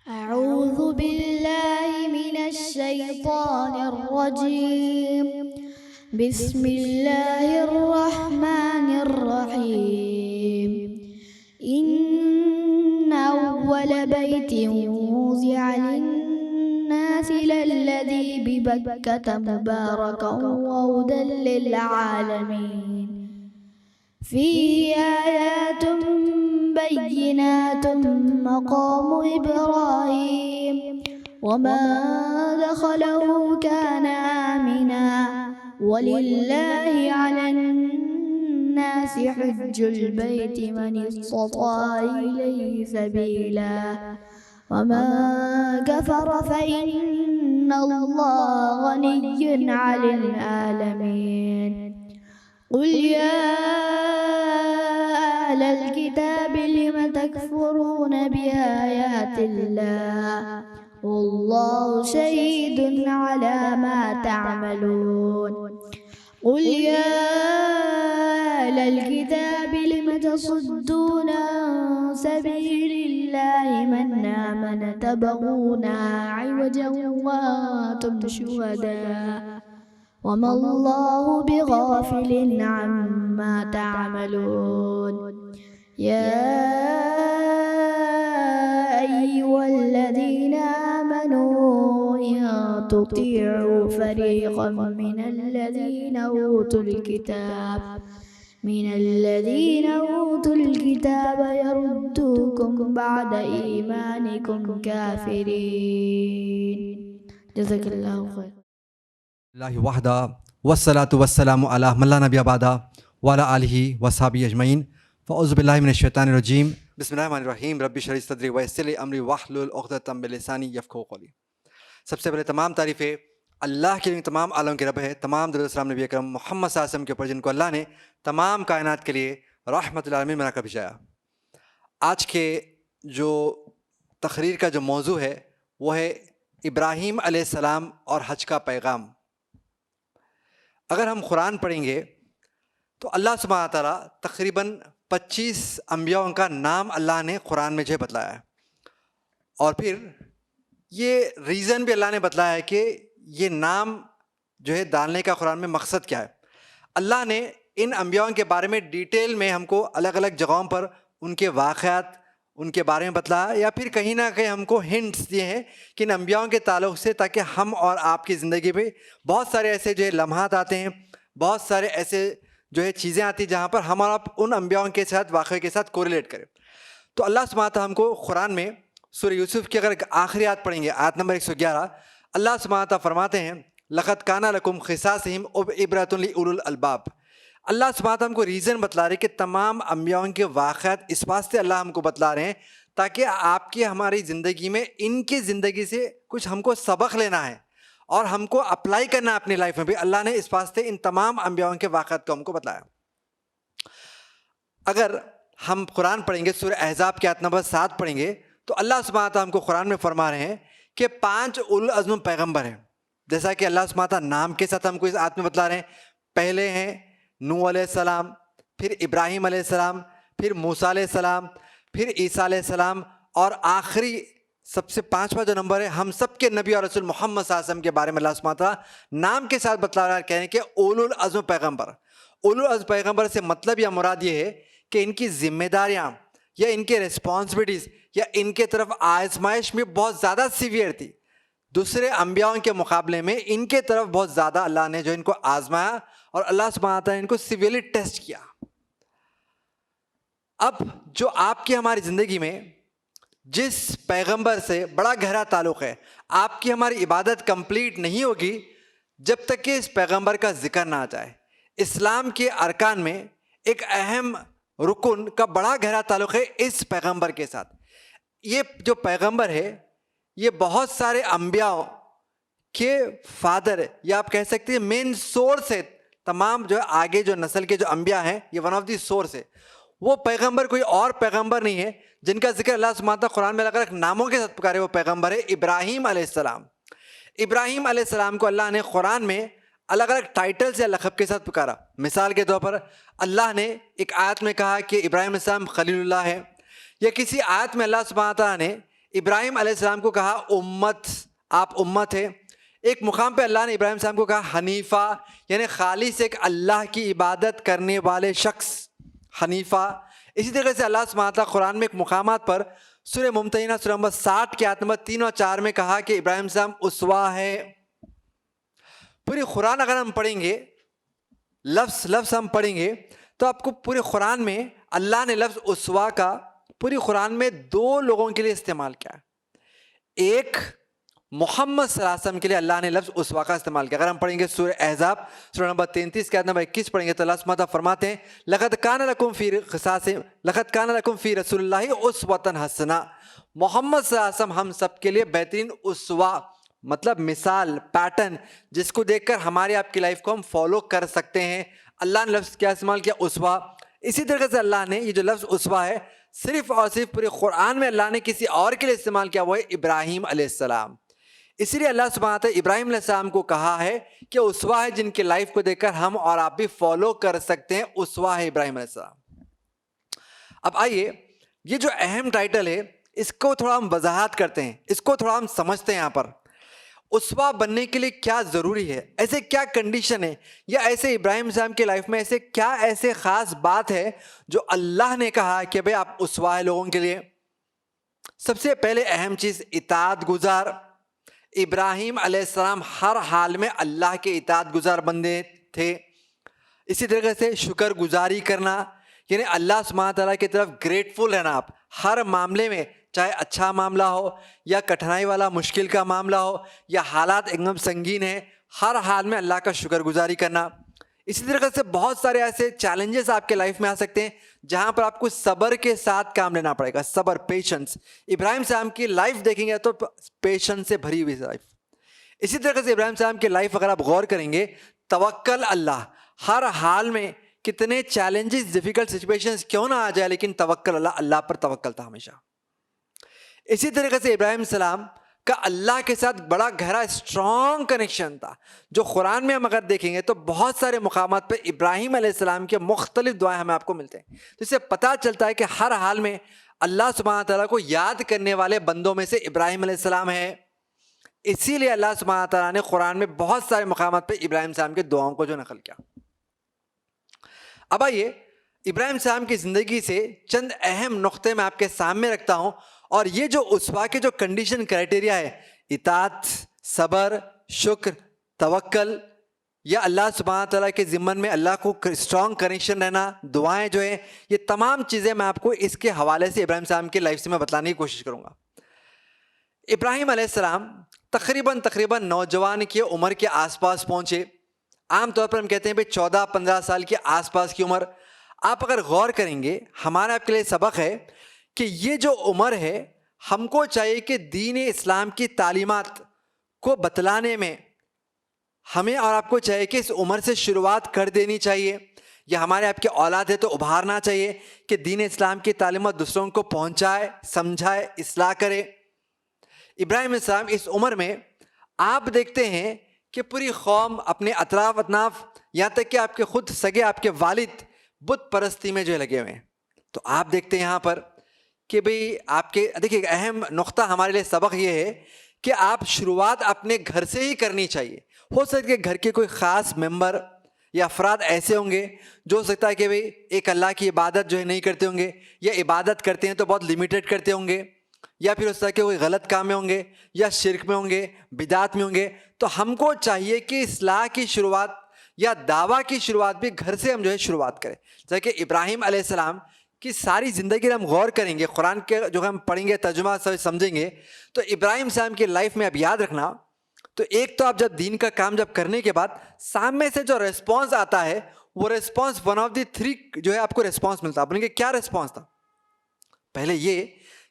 أعوذ بالله من الشيطان الرجيم. بسم الله الرحمن الرحيم. إن أول بيت وضع للناس للذي ببكة مباركا وهدى للعالمين. فيه آيات بينات مقام إبراهيم وما دخله كان آمنا ولله على الناس حج البيت من استطاع إليه سبيلا وما كفر فإن الله غني عن العالمين. قل يا أهل الكتاب لم تكفرون بآيات الله والله شهيد على ما تعملون. قل يا أهل الكتاب لم تصدون عن سبيل الله من آمن تبغونها عوجا وأنتم شهداء وما الله بغافل عما تعملون. يا أيها الذين آمنوا إن تطيعوا فريقا من الذين أوتوا الكتاب يردوكم بعد إيمانكم كافرين. جزاك الله خير. اللہ وحدہ والصلاۃ والسلام علی من لا نبی بعدہ وعلی آلہ وصحبہ اجمعین. فاعوذ باللہ من الشیطان الرجیم. بسم اللہ الرحمن الرحیم. رب اشرح لی صدری ویسر لی امری واحلل عقدۃ من لسانی یفقہوا قولی. سب سے پہلے تمام تعریفیں اللہ کے لیے، تمام عالم کے رب ہے. تمام درود و سلام نبی اکرم محمد صلی اللہ علیہ وسلم کے اوپر جن کو اللہ نے تمام کائنات کے لیے رحمت للعالمین بنا کر بھیجایا. آج کے جو تقریر کا جو موضوع ہے وہ ہے ابراہیم علیہ السلام اور حج کا پیغام. اگر ہم قرآن پڑھیں گے تو اللہ سبحانہ تعالیٰ تقریباً 25 انبیاء کا نام اللہ نے قرآن میں جو بتلایا ہے، اور پھر یہ ریزن بھی اللہ نے بتلایا ہے کہ یہ نام جو ہے ڈالنے کا قرآن میں مقصد کیا ہے. اللہ نے ان انبیاء کے بارے میں ڈیٹیل میں ہم کو الگ الگ جگہوں پر ان کے واقعات ان کے بارے میں بتلایا، یا پھر کہیں نہ کہیں ہم کو ہنٹس دیے ہیں کہ ان انبیاء کے تعلق سے، تاکہ ہم اور آپ کی زندگی میں بہت سارے ایسے جو ہے لمحات آتے ہیں، بہت سارے ایسے جو ہے چیزیں آتی ہیں جہاں پر ہم اور آپ ان انبیاء کے ساتھ واقعے کے ساتھ کوریلیٹ کریں. تو اللہ سبحانہ تعالیٰ ہم کو قرآن میں سورہ یوسف کی اگر آخری آیت پڑھیں گے، آیت نمبر 111، اللہ سبحانہ تعالیٰ فرماتے ہیں لَقَدْ كَانَ لَكُمْ قِصَاصِهِمْ عِبْرَةٌ لِأُولِي الْأَلْبَابِ. اللہ سبحانہ تعالیٰ ہم کو ریزن بتلا رہے کہ تمام انبیاء کے واقعات اس واسطے اللہ ہم کو بتلا رہے ہیں تاکہ آپ کی ہماری زندگی میں ان کی زندگی سے کچھ ہم کو سبق لینا ہے اور ہم کو اپلائی کرنا ہے اپنی لائف میں بھی. اللہ نے اس واسطے ان تمام انبیاء کے واقعات کو ہم کو بتلایا. اگر ہم قرآن پڑھیں گے، سورہ احزاب کی آیت نمبر 7 پڑھیں گے تو اللہ سبحانہ تعالیٰ ہم کو قرآن میں فرما رہے ہیں کہ 5 اولو العزم پیغمبر ہیں. جیسا کہ اللہ سبحانہ تعالیٰ نام کے ساتھ ہم کو اس آیت میں بتلا رہے ہیں. پہلے ہیں نوح علیہ السلام، پھر ابراہیم علیہ السلام، پھر موسیٰ علیہ السلام، پھر عیسیٰ علیہ السلام، اور آخری سب سے 5واں جو نمبر ہے ہم سب کے نبی اور رسول محمد صلی اللہ علیہ وسلم کے بارے میں اللہ سبحانہ تعالیٰ نام کے ساتھ بتلا رہا ہے، کہہ رہے ہیں کہ اولو العزم پیغمبر. اولو العزم پیغمبر سے مطلب یا مراد یہ ہے کہ ان کی ذمہ داریاں یا ان کے ریسپانسبلٹیز یا ان کے طرف آزمائش میں بہت زیادہ سیویئر تھی. دوسرے انبیاء کے مقابلے میں ان کے طرف بہت زیادہ اللہ نے جو ان کو آزمایا اور اللہ سبحانہ تعالیٰ نے ان کو سیویئرلی ٹیسٹ کیا. اب جو آپ کی ہماری زندگی میں جس پیغمبر سے بڑا گہرا تعلق ہے، آپ کی ہماری عبادت کمپلیٹ نہیں ہوگی جب تک کہ اس پیغمبر کا ذکر نہ آ جائے. اسلام کے ارکان میں ایک اہم رکن کا بڑا گہرا تعلق ہے اس پیغمبر کے ساتھ. یہ جو پیغمبر ہے یہ بہت سارے انبیاء کے فادر ہے، یا آپ کہہ سکتے ہیں مین سورس ہے. تمام جو آگے جو نسل کے جو انبیاء ہیں یہ ون آف دی سورس ہے. وہ پیغمبر کوئی اور پیغمبر نہیں ہے جن کا ذکر اللہ سبحانہ تعالیٰ قرآن میں الگ الگ ناموں کے ساتھ پکارے. وہ پیغمبر ہے ابراہیم علیہ السلام. ابراہیم علیہ السلام کو اللہ نے قرآن میں الگ الگ ٹائٹل سے لقب کے ساتھ پکارا. مثال کے طور پر اللہ نے ایک آیت میں کہا کہ ابراہیم علیہ السلام خلیل اللہ ہے, یا کسی آیت میں اللہ سبحانہ تعالیٰ نے ابراہیم علیہ السلام کو کہا امت, آپ امت ہے. ایک مقام پہ اللہ نے ابراہیم السلام کو کہا حنیفہ, یعنی خالص ایک اللہ کی عبادت کرنے والے شخص, حنیفہ. اسی طریقے سے اللہ سبحانہ تعالیٰ قرآن میں ایک مقامات پر سورہ ممتحنہ سورہ نمبر 60 کے آیت نمبر 3 اور 4 میں کہا کہ ابراہیم السلام اسوہ ہے. پوری قرآن اگر ہم پڑھیں گے, لفظ لفظ ہم پڑھیں گے, تو آپ کو پورے قرآن میں اللہ نے لفظ اسوہ کا پوری قرآن میں 2 لوگوں کے لیے استعمال کیا ہے. ایک محمد صلی اللہ علیہ وسلم کے لیے اللہ نے لفظ اسوہ کا استعمال کیا. اگر ہم پڑھیں گے سورہ احزاب سورہ نمبر 33 کے آیت نمبر 21 پڑھیں گے تو اللہ سبحانہ فرماتے ہیں لقد کان لکم فی رسول اللہ اسوۃ حسنہ. محمد صلی اللہ علیہ وسلم ہم سب کے لیے بہترین اسوہ, مطلب مثال, پیٹرن, جس کو دیکھ کر ہماری آپ کی لائف کو ہم فالو کر سکتے ہیں. اللہ نے لفظ کیا استعمال کیا؟ اسوہ. اسی طریقے سے اللہ نے یہ جو لفظ اسوہ ہے صرف اور صرف پورے قرآن میں اللہ نے کسی اور کے لیے استعمال کیا, وہ ہے ابراہیم علیہ السلام. اسی لیے اللہ سبحانہ تعالیٰ ابراہیم علیہ السلام کو کہا ہے کہ اسوہ ہے جن کی لائف کو دیکھ کر ہم اور آپ بھی فالو کر سکتے ہیں. اسوہ ہے ابراہیم علیہ السلام. اب آئیے یہ جو اہم ٹائٹل ہے اس کو تھوڑا ہم وضاحت کرتے ہیں, اس کو تھوڑا ہم سمجھتے ہیں. یہاں پر اسوہ بننے کے لیے کیا ضروری ہے, ایسے کیا کنڈیشن ہے, یا ایسے ابراہیم السلام کی لائف میں ایسے کیا ایسے خاص بات ہے جو اللہ نے کہا کہ بھئی آپ اسوہ ہے لوگوں کے لیے. سب سے پہلے اہم چیز اطاعت گزار. ابراہیم علیہ السلام ہر حال میں اللہ کے اطاعت گزار بندے تھے. اسی طریقے سے شکر گزاری کرنا, یعنی اللہ سبحانہ تعالیٰ کی طرف گریٹفل رہنا. آپ ہر معاملے میں, چاہے اچھا معاملہ ہو یا کٹھنائی والا مشکل کا معاملہ ہو یا حالات ایک دم سنگین ہے, ہر حال میں اللہ کا شکر گزاری کرنا. اسی طریقے سے بہت سارے ایسے چیلنجز آپ کے لائف میں آ سکتے ہیں جہاں پر آپ کو صبر کے ساتھ کام لینا پڑے گا. صبر, پیشنس. ابراہیم صاحب کی لائف دیکھیں گے تو پیشنس سے بھری ہوئی لائف. اسی طریقے سے ابراہیم صاحب کی لائف اگر آپ غور کریں گے, توکل اللہ. ہر حال میں کتنے چیلنجز, ڈیفیکلٹ سچویشنز کیوں نہ آ جائے, لیکن توکل اللہ, اللہ پر توکل تھا ہمیشہ. اسی طریقے سے ابراہیم السلام کا اللہ کے ساتھ بڑا گہرا اسٹرانگ کنیکشن تھا, جو قرآن میں ہم اگر دیکھیں گے تو بہت سارے مقامات پہ ابراہیم علیہ السلام کے مختلف دعائیں ہمیں آپ کو ملتے ہیں. تو اس سے پتہ چلتا ہے کہ ہر حال میں اللہ سبحانہ تعالیٰ کو یاد کرنے والے بندوں میں سے ابراہیم علیہ السلام ہے. اسی لیے اللہ سبحانہ تعالیٰ نے قرآن میں بہت سارے مقامات پہ ابراہیم السلام کے دعاؤں کو جو نقل کیا. اب آئیے ابراہیم السلام کی زندگی سے چند اہم نقطے میں آپ کے سامنے رکھتا ہوں, اور یہ جو اسوہ کے جو کنڈیشن کرائٹیریا ہے, اطاعت, صبر, شکر, توکل, یا اللہ سبحانہ تعالیٰ کے ذمن میں اللہ کو اسٹرانگ کنیکشن رہنا, دعائیں جو ہیں, یہ تمام چیزیں میں آپ کو اس کے حوالے سے ابراہیم السلام کی لائف سے میں بتلانے کی کوشش کروں گا. ابراہیم علیہ السلام تقریباً نوجوان کی عمر کے آس پاس پہنچے. عام طور پر ہم کہتے ہیں 14-15 سال کے آس پاس کی عمر. آپ اگر غور کریں گے, ہمارا آپ کے لیے سبق ہے کہ یہ جو عمر ہے, ہم کو چاہیے کہ دین اسلام کی تعلیمات کو بتلانے میں ہمیں اور آپ کو چاہیے کہ اس عمر سے شروعات کر دینی چاہیے, یا ہمارے آپ کے اولاد ہے تو ابھارنا چاہیے کہ دین اسلام کی تعلیمات دوسروں کو پہنچائے, سمجھائے, اصلاح کرے. ابراہیم علیہ السلام اس عمر میں آپ دیکھتے ہیں کہ پوری قوم, اپنے اطراف اطناف, یہاں تک کہ آپ کے خود سگے آپ کے والد بت پرستی میں جو لگے ہوئے ہیں. تو آپ دیکھتے ہیں یہاں پر کہ بھئی آپ کے دیکھیے ایک اہم نقطہ ہمارے لیے سبق یہ ہے کہ آپ شروعات اپنے گھر سے ہی کرنی چاہیے. ہو سکتا ہے کہ گھر کے کوئی خاص ممبر یا افراد ایسے ہوں گے جو ہو سکتا ہے کہ بھئی ایک اللہ کی عبادت جو ہے نہیں کرتے ہوں گے, یا عبادت کرتے ہیں تو بہت لمیٹڈ کرتے ہوں گے, یا پھر اس طرح کے کوئی غلط کام میں ہوں گے, یا شرک میں ہوں گے, بدعات میں ہوں گے. تو ہم کو چاہیے کہ اصلاح کی شروعات یا دعویٰ کی شروعات بھی گھر سے ہم جو ہے شروعات کریں. جیسا کہ ابراہیم علیہ السلام کی ساری زندگی ہم غور کریں گے, قرآن کے جو ہم پڑھیں گے, ترجمہ سمجھیں گے, تو ابراہیم السلام کی لائف میں اب یاد رکھنا, تو ایک تو آپ جب دین کا کام جب کرنے کے بعد سامنے سے جو ریسپانس آتا ہے, وہ ریسپانس 1 آف دی 3 جو ہے آپ کو ریسپانس ملتا ہے. بولیں گے کیا ریسپانس تھا؟ پہلے یہ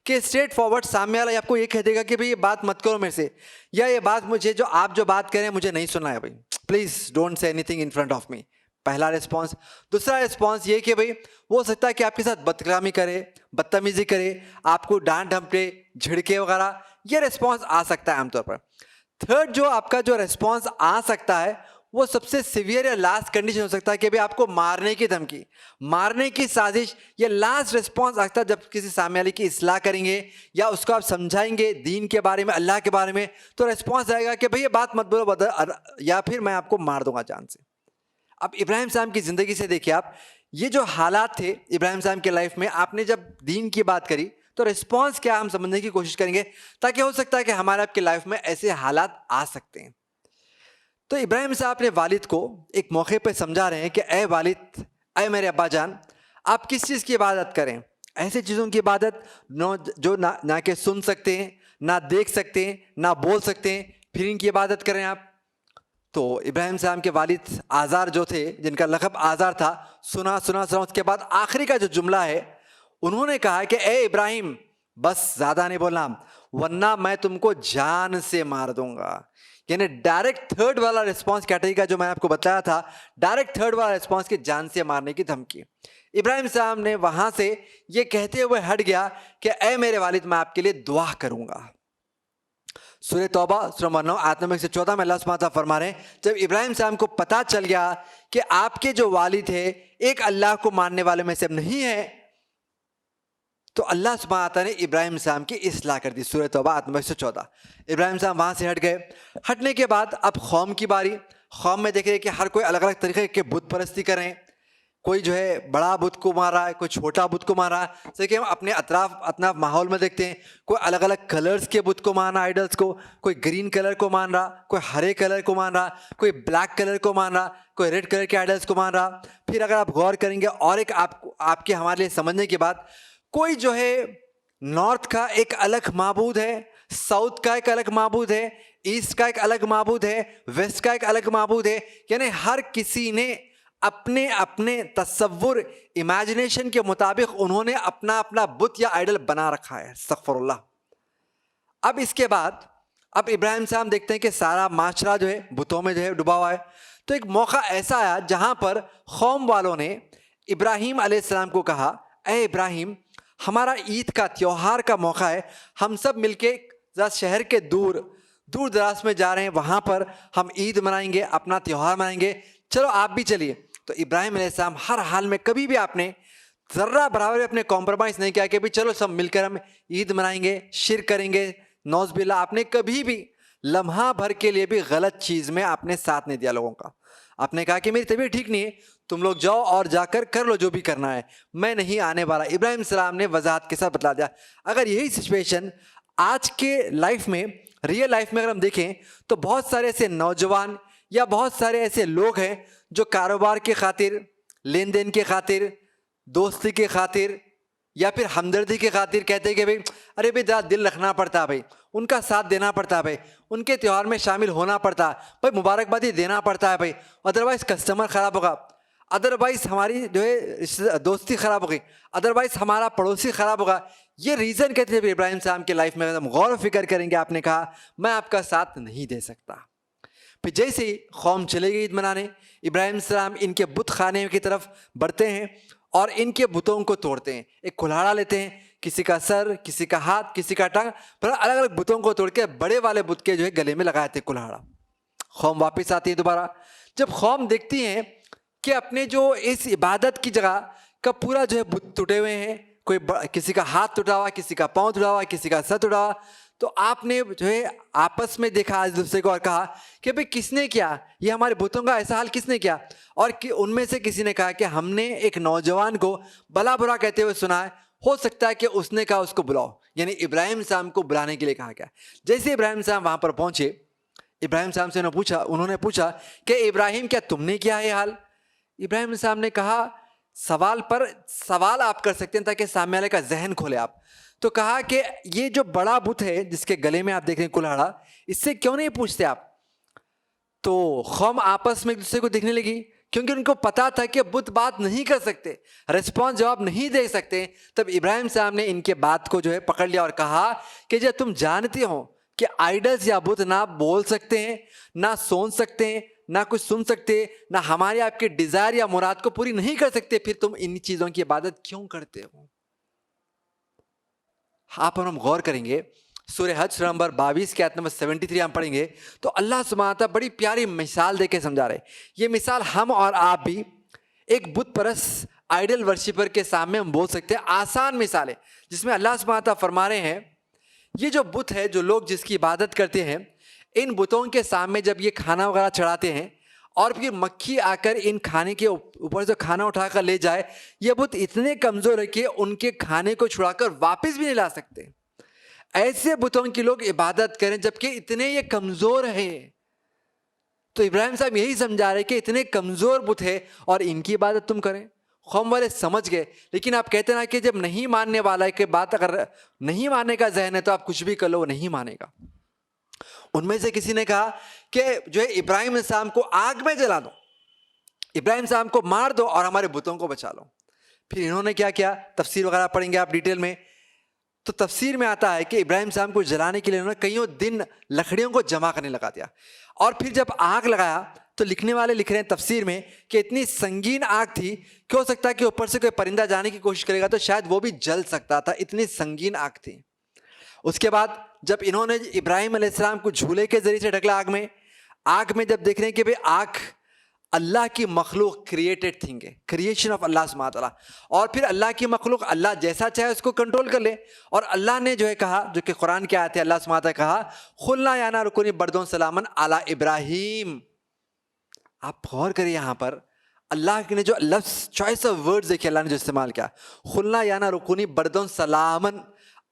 کہ اسٹریٹ فارورڈ سامنے والا آپ کو یہ کہہ دے گا کہ بھئی یہ بات مت کرو میرے سے, یا یہ بات مجھے جو آپ جو بات کریں مجھے نہیں سننا ہے, بھائی please don't say any thing in front of me. پہلا ریسپانس. دوسرا ریسپانس یہ کہ بھئی وہ ہو سکتا ہے کہ آپ کے ساتھ بدکلامی کرے, بدتمیزی کرے, آپ کو ڈانٹ ڈھمکے, جھڑکے وغیرہ, یہ ریسپانس آ سکتا ہے عام طور پر. تھرڈ جو آپ کا جو ریسپانس آ سکتا ہے وہ سب سے سیویئر یا لاسٹ کنڈیشن ہو سکتا ہے کہ ابھی آپ کو مارنے کی دھمکی، مارنے کی سازش، یہ لاسٹ رسپانس آتا ہے جب کسی سامنے والے کی اصلاح کریں گے یا اس کو آپ سمجھائیں گے دین کے بارے میں، اللہ کے بارے میں، تو رسپانس آئے گا کہ بھئی یہ بات مت بولو یا پھر میں آپ کو مار دوں گا جان سے۔ اب ابراہیم صاحب کی زندگی سے دیکھیے آپ، یہ جو حالات تھے ابراہیم صاحب کے لائف میں، آپ نے جب دین کی بات کری تو رسپانس کیا ہم سمجھنے کی کوشش کریں گے، تاکہ ہو سکتا ہے کہ ہمارے آپ کی لائف میں ایسے حالات آ سکتے ہیں۔ تو ابراہیم صاحب اپنے والد کو ایک موقع پہ سمجھا رہے ہیں کہ اے والد، اے میرے ابا جان، آپ کس چیز کی عبادت کریں؟ ایسے چیزوں کی عبادت جو نہ کہ سن سکتے ہیں، نہ دیکھ سکتے ہیں، نہ بول سکتے ہیں، پھر ان کی عبادت کریں آپ۔ تو ابراہیم صاحب کے والد آزار جو تھے، جن کا لقب آزار تھا، سنا اس کے بعد آخری کا جو جملہ ہے، انہوں نے کہا کہ اے ابراہیم، بس زیادہ نہیں بولنا ورنہ میں تم کو جان سے مار دوں گا۔ یعنی ڈائریکٹ تھرڈ والا رسپانس کیٹیگری کا جو میں نے آپ کو بتایا تھا، ڈائریکٹ تھرڈ والا رسپانس کی جان سے مارنے کی دھمکی۔ ابراہیم صاحب نے وہاں سے یہ کہتے ہوئے ہٹ گیا کہ اے میرے والد، میں آپ کے لیے دعا کروں گا۔ سورہ توبہ سورہ 99 آیت نمبر 114 میں اللہ سبحانہ تعالیٰ فرما رہے ہیں، جب ابراہیم صاحب کو پتہ چل گیا کہ آپ کے جو والد ہے ایک اللہ کو ماننے والے میں سے نہیں ہے، تو اللہ سبحانہ تعالیٰ نے ابراہیم صاحب کی اصلاح کر دی۔ سورہ توبہ آیت نمبر 114۔ ابراہیم صاحب وہاں سے ہٹ گئے۔ ہٹنے کے بعد اب قوم کی باری۔ قوم میں دیکھ رہے کہ ہر کوئی الگ الگ طریقے کے بت پرستی کر رہے ہیں، کوئی جو ہے بڑا بت کو مار رہا ہے، کوئی چھوٹا بت کو مار رہا ہے۔ جیسے کہ ہم اپنے اطراف ماحول میں دیکھتے ہیں، کوئی الگ الگ کلرز کے بت کو مان رہا، آئیڈلس کو، کوئی گرین کلر کو مان رہا، کوئی ہرے کلر کو مان رہا، کوئی بلیک کلر کو مان رہا، کوئی ریڈ کلر کے آئیڈلس کو مان رہا۔ پھر اگر آپ غور کریں گے اور ایک آپ کے ہمارے لیے سمجھنے کی بات، کوئی جو ہے نارتھ کا ایک الگ معبود ہے، ساؤتھ کا ایک الگ معبود ہے، ایسٹ کا ایک الگ معبود ہے، ویسٹ کا ایک الگ معبود ہے۔ یعنی ہر کسی نے اپنے اپنے تصور، امیجنیشن کے مطابق انہوں نے اپنا اپنا بت یا آئیڈل بنا رکھا ہے، استغفر اللہ۔ اب اس کے بعد اب ابراہیم صاحب دیکھتے ہیں کہ سارا معاشرہ جو ہے بتوں میں جو ہے ڈوبا ہوا ہے، تو ایک موقع ایسا آیا جہاں پر قوم والوں نے ابراہیم علیہ السلام کو کہا، اے ابراہیم، ہمارا عید کا تیوہار کا موقع ہے، ہم سب مل کے شہر کے دور دراز میں جا رہے ہیں، وہاں پر ہم عید منائیں گے، اپنا تیوہار منائیں گے، چلو آپ بھی چلیے۔ تو ابراہیم علیہ السلام ہر حال میں کبھی بھی آپ نے ذرہ برابر بھی اپنے کمپرومائز نہیں کیا کہ بھی چلو سب مل کر ہم عید منائیں گے، شرک کریں گے، نعوذ باللہ۔ آپ نے کبھی بھی لمحہ بھر کے لیے بھی غلط چیز میں آپ نے ساتھ نہیں دیا لوگوں کا۔ آپ نے کہا کہ میری طبیعت ٹھیک نہیں ہے، تم لوگ جاؤ اور جا کر کر لو جو بھی کرنا ہے، میں نہیں آنے والا۔ ابراہیم السلام نے وضاحت کے ساتھ بتلا دیا۔ اگر یہی سچویشن آج کے لائف میں، ریئل لائف میں اگر ہم دیکھیں تو بہت سارے ایسے نوجوان یا بہت سارے ایسے لوگ ہیں جو کاروبار کے خاطر، لین دین کے خاطر، دوستی کے خاطر یا پھر ہمدردی کے خاطر کہتے ہیں کہ بھائی ارے بھائی ذرا دل رکھنا پڑتا، بھائی ان کا ساتھ دینا پڑتا، بھائی ان کے تہوار میں شامل ہونا پڑتا، بھائی مبارکبادی دینا پڑتا ہے، بھائی ادروائز کسٹمر خراب ہوگا، ادروائز ہماری جو ہے دوستی خراب ہوگی، ادروائز ہمارا پڑوسی خراب ہوگا۔ یہ ریزن کہتے ہیں ابراہیم صاحب کی لائف میں اگر ہم غور و فکر کریں گے، آپ نے کہا میں آپ کا ساتھ نہیں دے سکتا۔ پھر جیسے ہی قوم چلے گئی عید منانے، ابراہیم السلام ان کے بت خانے کی طرف بڑھتے ہیں اور ان کے بتوں کو توڑتے ہیں۔ ایک کلہاڑا لیتے ہیں، کسی کا سر، کسی کا ہاتھ، کسی کا ٹانگ، پھر الگ الگ بتوں کو توڑ کے بڑے والے بت کے جو ہے گلے میں لگاتے کلہاڑا۔ قوم واپس آتی ہے دوبارہ۔ جب قوم دیکھتی ہیں کہ اپنے جو اس عبادت کی جگہ کا پورا جو ہے بت ٹوٹے ہوئے ہیں، کوئی کسی کا ہاتھ ٹوٹا ہوا، کسی کا پاؤں ٹوٹا ہوا، کسی کا سر ٹوٹا ہوا، تو آپ نے جو ہے آپس میں دیکھا آج دوسرے کو اور کہا کہ بھئی کس نے کیا یہ، ہمارے بتوں کا ایسا حال کس نے کیا؟ اور ان میں سے کسی نے کہا کہ ہم نے ایک نوجوان کو بھلا برا کہتے ہوئے سنا ہے، ہو سکتا ہے کہ اس نے کہا اس کو بلاؤ، یعنی ابراہیم صاحب کو بلانے کے لیے کہا گیا۔ جیسے ابراہیم صاحب وہاں پر پہنچے، ابراہیم صاحب سے انہوں نے پوچھا کہ ابراہیم کیا تم نے کیا ہے حال؟ ابراہیم صاحب نے کہا سوال آپ کر سکتے ہیں تاکہ سامنے والے کا ذہن کھولے آپ۔ تو کہا کہ یہ جو بڑا بت ہے جس کے گلے میں آپ دیکھ رہے ہیں کلہاڑا، اس سے کیوں نہیں پوچھتے آپ؟ تو قوم آپس میں ایک دوسرے کو دیکھنے لگی، کیونکہ ان کو پتا تھا کہ بت بات نہیں کر سکتے، رسپانس جواب نہیں دے سکتے۔ تب ابراہیم صاحب نے ان کے بات کو جو ہے پکڑ لیا اور کہا کہ جب تم جانتے ہو کہ آئیڈلز یا بت نہ بول سکتے ہیں، نہ سون سکتے ہیں، نہ کچھ سن سکتے، نہ ہمارے آپ کے ڈیزائر یا مراد کو پوری نہیں کر سکتے، پھر تم ان چیزوں کی عبادت کیوں کرتے ہو؟ آپ اور ہم غور کریں گے، سورہ حج سورہ نمبر 22 کی آیت نمبر 73 ہم پڑھیں گے تو اللہ سبحانہ تعالیٰ بڑی پیاری مثال دے کے سمجھا رہے. یہ مثال ہم اور آپ بھی ایک بت پرست آئیڈل ورشپر کے سامنے ہم بول سکتے ہیں. آسان مثال ہے جس میں اللہ سبحانہ تعالیٰ فرما رہے ہیں یہ جو بت ہے, جو لوگ جس کی عبادت کرتے ہیں, ان بتوں کے سامنے جب یہ کھانا وغیرہ چڑھاتے ہیں اور پھر مکھی آ کر ان کھانے کے اوپر سے کھانا اٹھا کر لے جائے, یہ بت اتنے کمزور ہے کہ ان کے کھانے کو چھڑا کر واپس بھی نہیں لا سکتے. ایسے بتوں کی لوگ عبادت کریں جبکہ اتنے یہ کمزور ہیں. تو ابراہیم صاحب یہی سمجھا رہے کہ اتنے کمزور بت ہے اور ان کی عبادت تم کریں. قوم والے سمجھ گئے, لیکن آپ کہتے نا کہ جب نہیں ماننے والا ہے کہ بات اگر نہیں ماننے کا ذہن ہے تو آپ کچھ بھی کر لو, وہ نہیں مانے گا. ان میں سے کسی نے کہا کہ جو ہے ابراہیم علیہ السلام کو آگ میں جلا دو, ابراہیم السلام کو مار دو اور ہمارے بتوں کو بچا لو. پھر انہوں نے کیا کیا, تفسیر وغیرہ پڑھیں گے آپ ڈیٹیل میں, تو تفسیر میں آتا ہے کہ ابراہیم السلام کو جلانے کے لیے انہوں نے کئیوں دن لکڑیوں کو جمع کرنے لگا دیا, اور پھر جب آگ لگایا تو لکھنے والے لکھ رہے ہیں تفسیر میں کہ اتنی سنگین آگ تھی کہ ہو سکتا ہے کہ اوپر سے کوئی پرندہ جانے کی کوشش کرے گا تو شاید وہ بھی جل سکتا تھا, اتنی سنگین آگ تھی. اس کے بعد جب انہوں نے ابراہیم علیہ السلام کو جھولے کے ذریعے سے ڈھکلا آگ میں جب دیکھ رہے ہیں کہ بھئی آگ اللہ کی مخلوق, کریٹڈ تھنگ ہے, کریشن آف اللہ سبحانہ تعالیٰ, اور پھر اللہ کی مخلوق اللہ جیسا چاہے اس کو کنٹرول کر لے. اور اللہ نے جو ہے کہا, جو کہ قرآن کی آیت ہے, اللہ سبحانہ تعالیٰ کہا قلنا یا نار کونی بردون سلامن علی ابراہیم. آپ غور کریے یہاں پر اللہ نے جو لفظ چوائس آف ورڈز دیکھیے اللہ نے جو استعمال کیا, قلنا یا نار کونی بردون سلامن.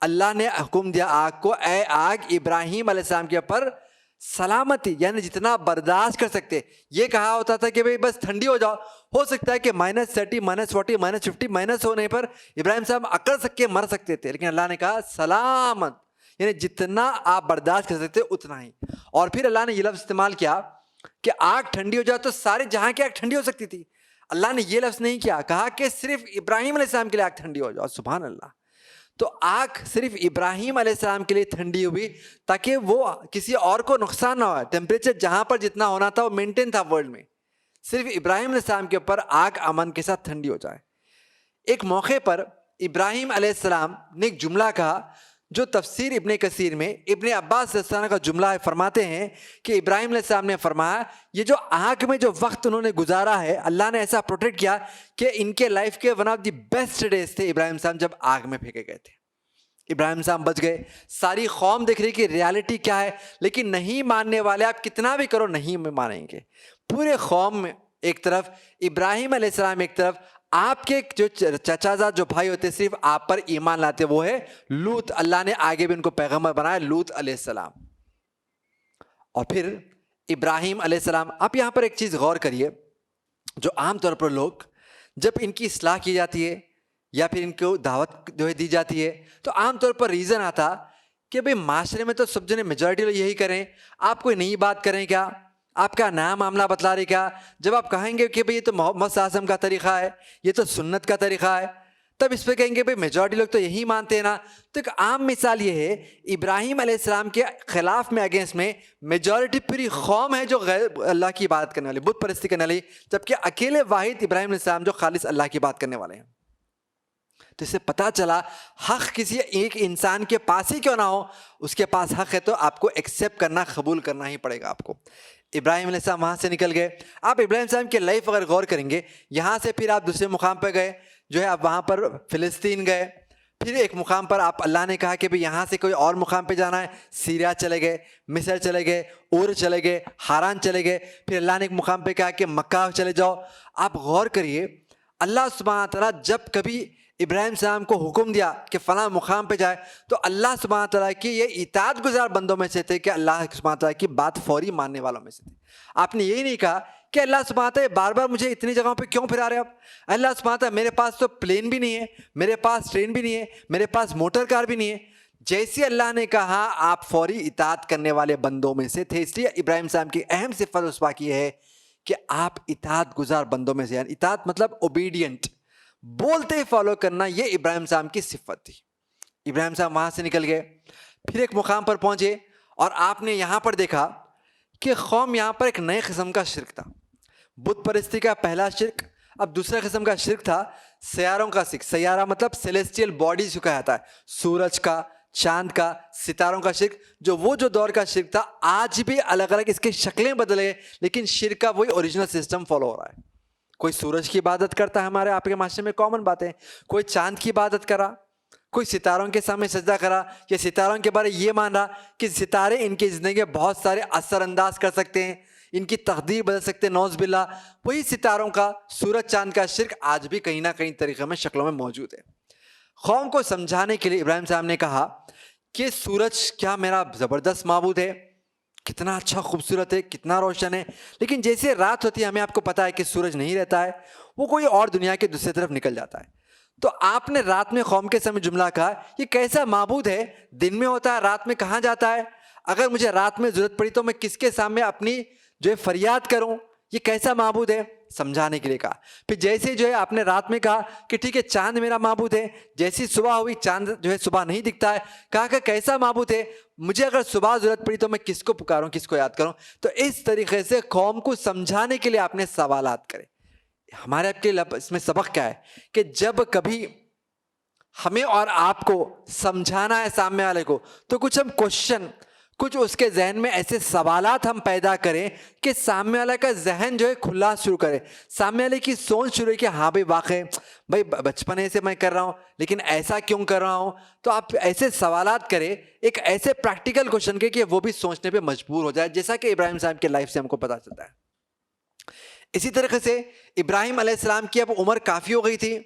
اللہ نے حکم دیا آگ کو, اے آگ ابراہیم علیہ السلام کے اوپر سلامتی, یعنی جتنا برداشت کر سکتے. یہ کہا ہوتا تھا کہ بھئی بس ٹھنڈی ہو جاؤ, ہو سکتا ہے کہ -30 -40 -50 مائنس ہونے پر ابراہیم صاحب اکڑ سکے مر سکتے تھے, لیکن اللہ نے کہا سلامت, یعنی جتنا آپ برداشت کر سکتے اتنا ہی. اور پھر اللہ نے یہ لفظ استعمال کیا کہ آگ ٹھنڈی ہو جائے تو سارے جہاں کی آگ ٹھنڈی ہو سکتی تھی. اللہ نے یہ لفظ نہیں کیا, کہا کہ صرف ابراہیم علیہ السلام کے لیے آگ ٹھنڈی ہو جاؤ. سبحان اللہ. تو آگ صرف ابراہیم علیہ السلام کے لیے ٹھنڈی ہوئی تاکہ وہ کسی اور کو نقصان نہ ہو. ٹیمپریچر جہاں پر جتنا ہونا تھا وہ مینٹین تھا ورلڈ میں, صرف ابراہیم علیہ السلام کے اوپر آگ امن کے ساتھ ٹھنڈی ہو جائے. ایک موقع پر ابراہیم علیہ السلام نے ایک جملہ کہا جو تفسیر ابن کثیر میں ابن عباس رضی اللہ عنہ کا جملہ ہے. فرماتے ہیں کہ ابراہیم علیہ السلام نے فرمایا یہ جو آگ میں جو وقت انہوں نے گزارا ہے اللہ نے ایسا پروٹیکٹ کیا کہ ان کے لائف کے one of the best days تھے ابراہیم السلام جب آگ میں پھینکے گئے تھے. ابراہیم السلام بچ گئے. ساری قوم دیکھ رہی کہ ریالٹی کیا ہے, لیکن نہیں ماننے والے آپ کتنا بھی کرو نہیں مانیں گے. پورے قوم میں ایک طرف, ابراہیم علیہ السلام ایک طرف, آپ کے جو چچا زاد جو بھائی ہوتے صرف آپ پر ایمان لاتے وہ ہے لوط. اللہ نے آگے بھی ان کو پیغمبر بنایا, لوط علیہ السلام. اور پھر ابراہیم علیہ السلام, آپ یہاں پر ایک چیز غور کریے, جو عام طور پر لوگ جب ان کی اصلاح کی جاتی ہے یا پھر ان کو دعوت جو ہے دی جاتی ہے تو عام طور پر ریزن آتا کہ بھئی معاشرے میں تو سب جنے میجورٹی لوگ یہی کریں, آپ کوئی نئی بات کریں کیا, آپ کا نیا معاملہ بتلا رہے کیا. جب آپ کہیں گے کہ بھئی یہ تو محمد صلی اللہ علیہ وسلم کا طریقہ ہے, یہ تو سنت کا طریقہ ہے, تب اس پہ کہیں گے بھئی میجورٹی لوگ تو یہی مانتے ہیں نا. تو ایک عام مثال یہ ہے ابراہیم علیہ السلام کے خلاف میں, اگینسٹ میں میجورٹی پوری قوم ہے جو غیر اللہ کی عبادت کرنے والی, بت پرستی کرنے والی, جبکہ اکیلے واحد ابراہیم علیہ السلام جو خالص اللہ کی بات کرنے والے ہیں. تو اس سے پتہ چلا حق کسی ایک انسان کے پاس ہی کیوں نہ ہو, اس کے پاس حق ہے تو آپ کو ایکسیپٹ کرنا, قبول کرنا ہی پڑے گا آپ کو. ابراہیم علیہ السلام وہاں سے نکل گئے. آپ ابراہیم السلام کی لائف اگر غور کریں گے, یہاں سے پھر آپ دوسرے مقام پہ گئے, جو ہے آپ وہاں پر فلسطین گئے. پھر ایک مقام پر آپ اللہ نے کہا کہ بھئی یہاں سے کوئی اور مقام پہ جانا ہے, سیریا چلے گئے, مصر چلے گئے, اور چلے گئے, ہاران چلے گئے. پھر اللہ نے ایک مقام پہ کہا کہ مکہ چلے جاؤ. آپ غور کریے اللہ سبحانہ تعالیٰ جب کبھی ابراہیم السلام کو حکم دیا کہ فلاں مقام پہ جائے تو اللہ سبحانہ تعالیٰ کی یہ اطاعت گزار بندوں میں سے تھے کہ اللہ سبحانہ تعالیٰ کی بات فوری ماننے والوں میں سے تھے. آپ نے یہی نہیں کہا کہ اللہ سبحانہ تعالیٰ بار بار مجھے اتنی جگہوں پہ کیوں پھرا رہے آپ. اللہ سبحانہ تعالیٰ میرے پاس تو پلین بھی نہیں ہے, میرے پاس ٹرین بھی نہیں ہے, میرے پاس موٹر کار بھی نہیں ہے. جیسے اللہ نے کہا آپ فوری اطاعت کرنے والے بندوں میں سے تھے. اس لیے ابراہیم السلام کی اہم صفت اس بات کی ہے کہ آپ اطاعت گزار بندوں میں سے, یعنی اطاعت مطلب اوبیڈینٹ, بولتے ہی فالو کرنا, یہ ابراہیم السلام کی صفت تھی. ابراہیم صاحب وہاں سے نکل گئے, پھر ایک مقام پر پہنچے اور آپ نے یہاں پر دیکھا کہ قوم یہاں پر ایک نئے قسم کا شرک تھا. بت پرستی کا پہلا شرک, اب دوسرا قسم کا شرک تھا سیاروں کا شرک. سیارہ مطلب سیلیسٹیل باڈیز جو کہا جاتا ہے, سورج کا, چاند کا, ستاروں کا شرک, جو دور کا شرک تھا آج بھی الگ الگ اس کی شکلیں بدل گئے, لیکن شرک کا وہی اوریجنل سسٹم فالو ہو رہا ہے. کوئی سورج کی عبادت کرتا ہے, ہمارے آپ کے معاشرے میں کامن بات ہے. کوئی چاند کی عبادت کرا, کوئی ستاروں کے سامنے سجدہ کرا, یا ستاروں کے بارے یہ مان رہا کہ ستارے ان کی زندگی میں بہت سارے اثر انداز کر سکتے ہیں, ان کی تقدیر بدل سکتے ہیں, نعوذ باللہ. وہی ستاروں کا, سورج چاند کا شرک آج بھی کہیں نہ کہیں طریقے میں, شکلوں میں موجود ہے. قوم کو سمجھانے کے لیے ابراہیم صاحب نے کہا کہ سورج کیا میرا زبردست معبود ہے, کتنا اچھا خوبصورت ہے, کتنا روشن ہے, لیکن جیسے رات ہوتی ہے ہمیں آپ کو پتا ہے کہ سورج نہیں رہتا ہے, وہ کوئی اور دنیا کے دوسری طرف نکل جاتا ہے. تو آپ نے رات میں قوم کے سامنے جملہ کہا, یہ کیسا معبود ہے, دن میں ہوتا ہے رات میں کہاں جاتا ہے, اگر مجھے رات میں ضرورت پڑی تو میں کس کے سامنے اپنی جو ہے فریاد کروں, یہ کیسا معبود ہے, سمجھانے کے لیے کہا. پھر جیسے جو ہے آپ نے رات میں کہا کہ ٹھیک ہے چاند میرا معبود ہے, جیسی صبح ہوئی چاند جو ہے صبح نہیں دکھتا ہے, کہا کہ کیسا معبود ہے, مجھے اگر صبح ضرورت پڑی تو میں کس کو پکاروں, کس کو یاد کروں. تو اس طریقے سے قوم کو سمجھانے کے لیے آپ نے سوالات کرے. ہمارے آپ کے اس میں سبق کیا ہے کہ جب کبھی ہمیں اور آپ کو سمجھانا ہے سامنے والے کو, تو کچھ ہم کوشچن, کچھ اس کے ذہن میں ایسے سوالات ہم پیدا کریں کہ سامنے والے کا ذہن جو ہے کھلا شروع کرے, سامنے والے کی سوچ شروع کہ ہاں بھائی واقعی بھائی بچپنے سے میں کر رہا ہوں لیکن ایسا کیوں کر رہا ہوں. تو آپ ایسے سوالات کریں, ایک ایسے پریکٹیکل کوشچن کے کہ وہ بھی سوچنے پہ مجبور ہو جائے, جیسا کہ ابراہیم صاحب کی لائف سے ہم کو پتہ چلتا ہے. اسی طریقے سے ابراہیم علیہ السلام کی اب عمر کافی ہو گئی تھی,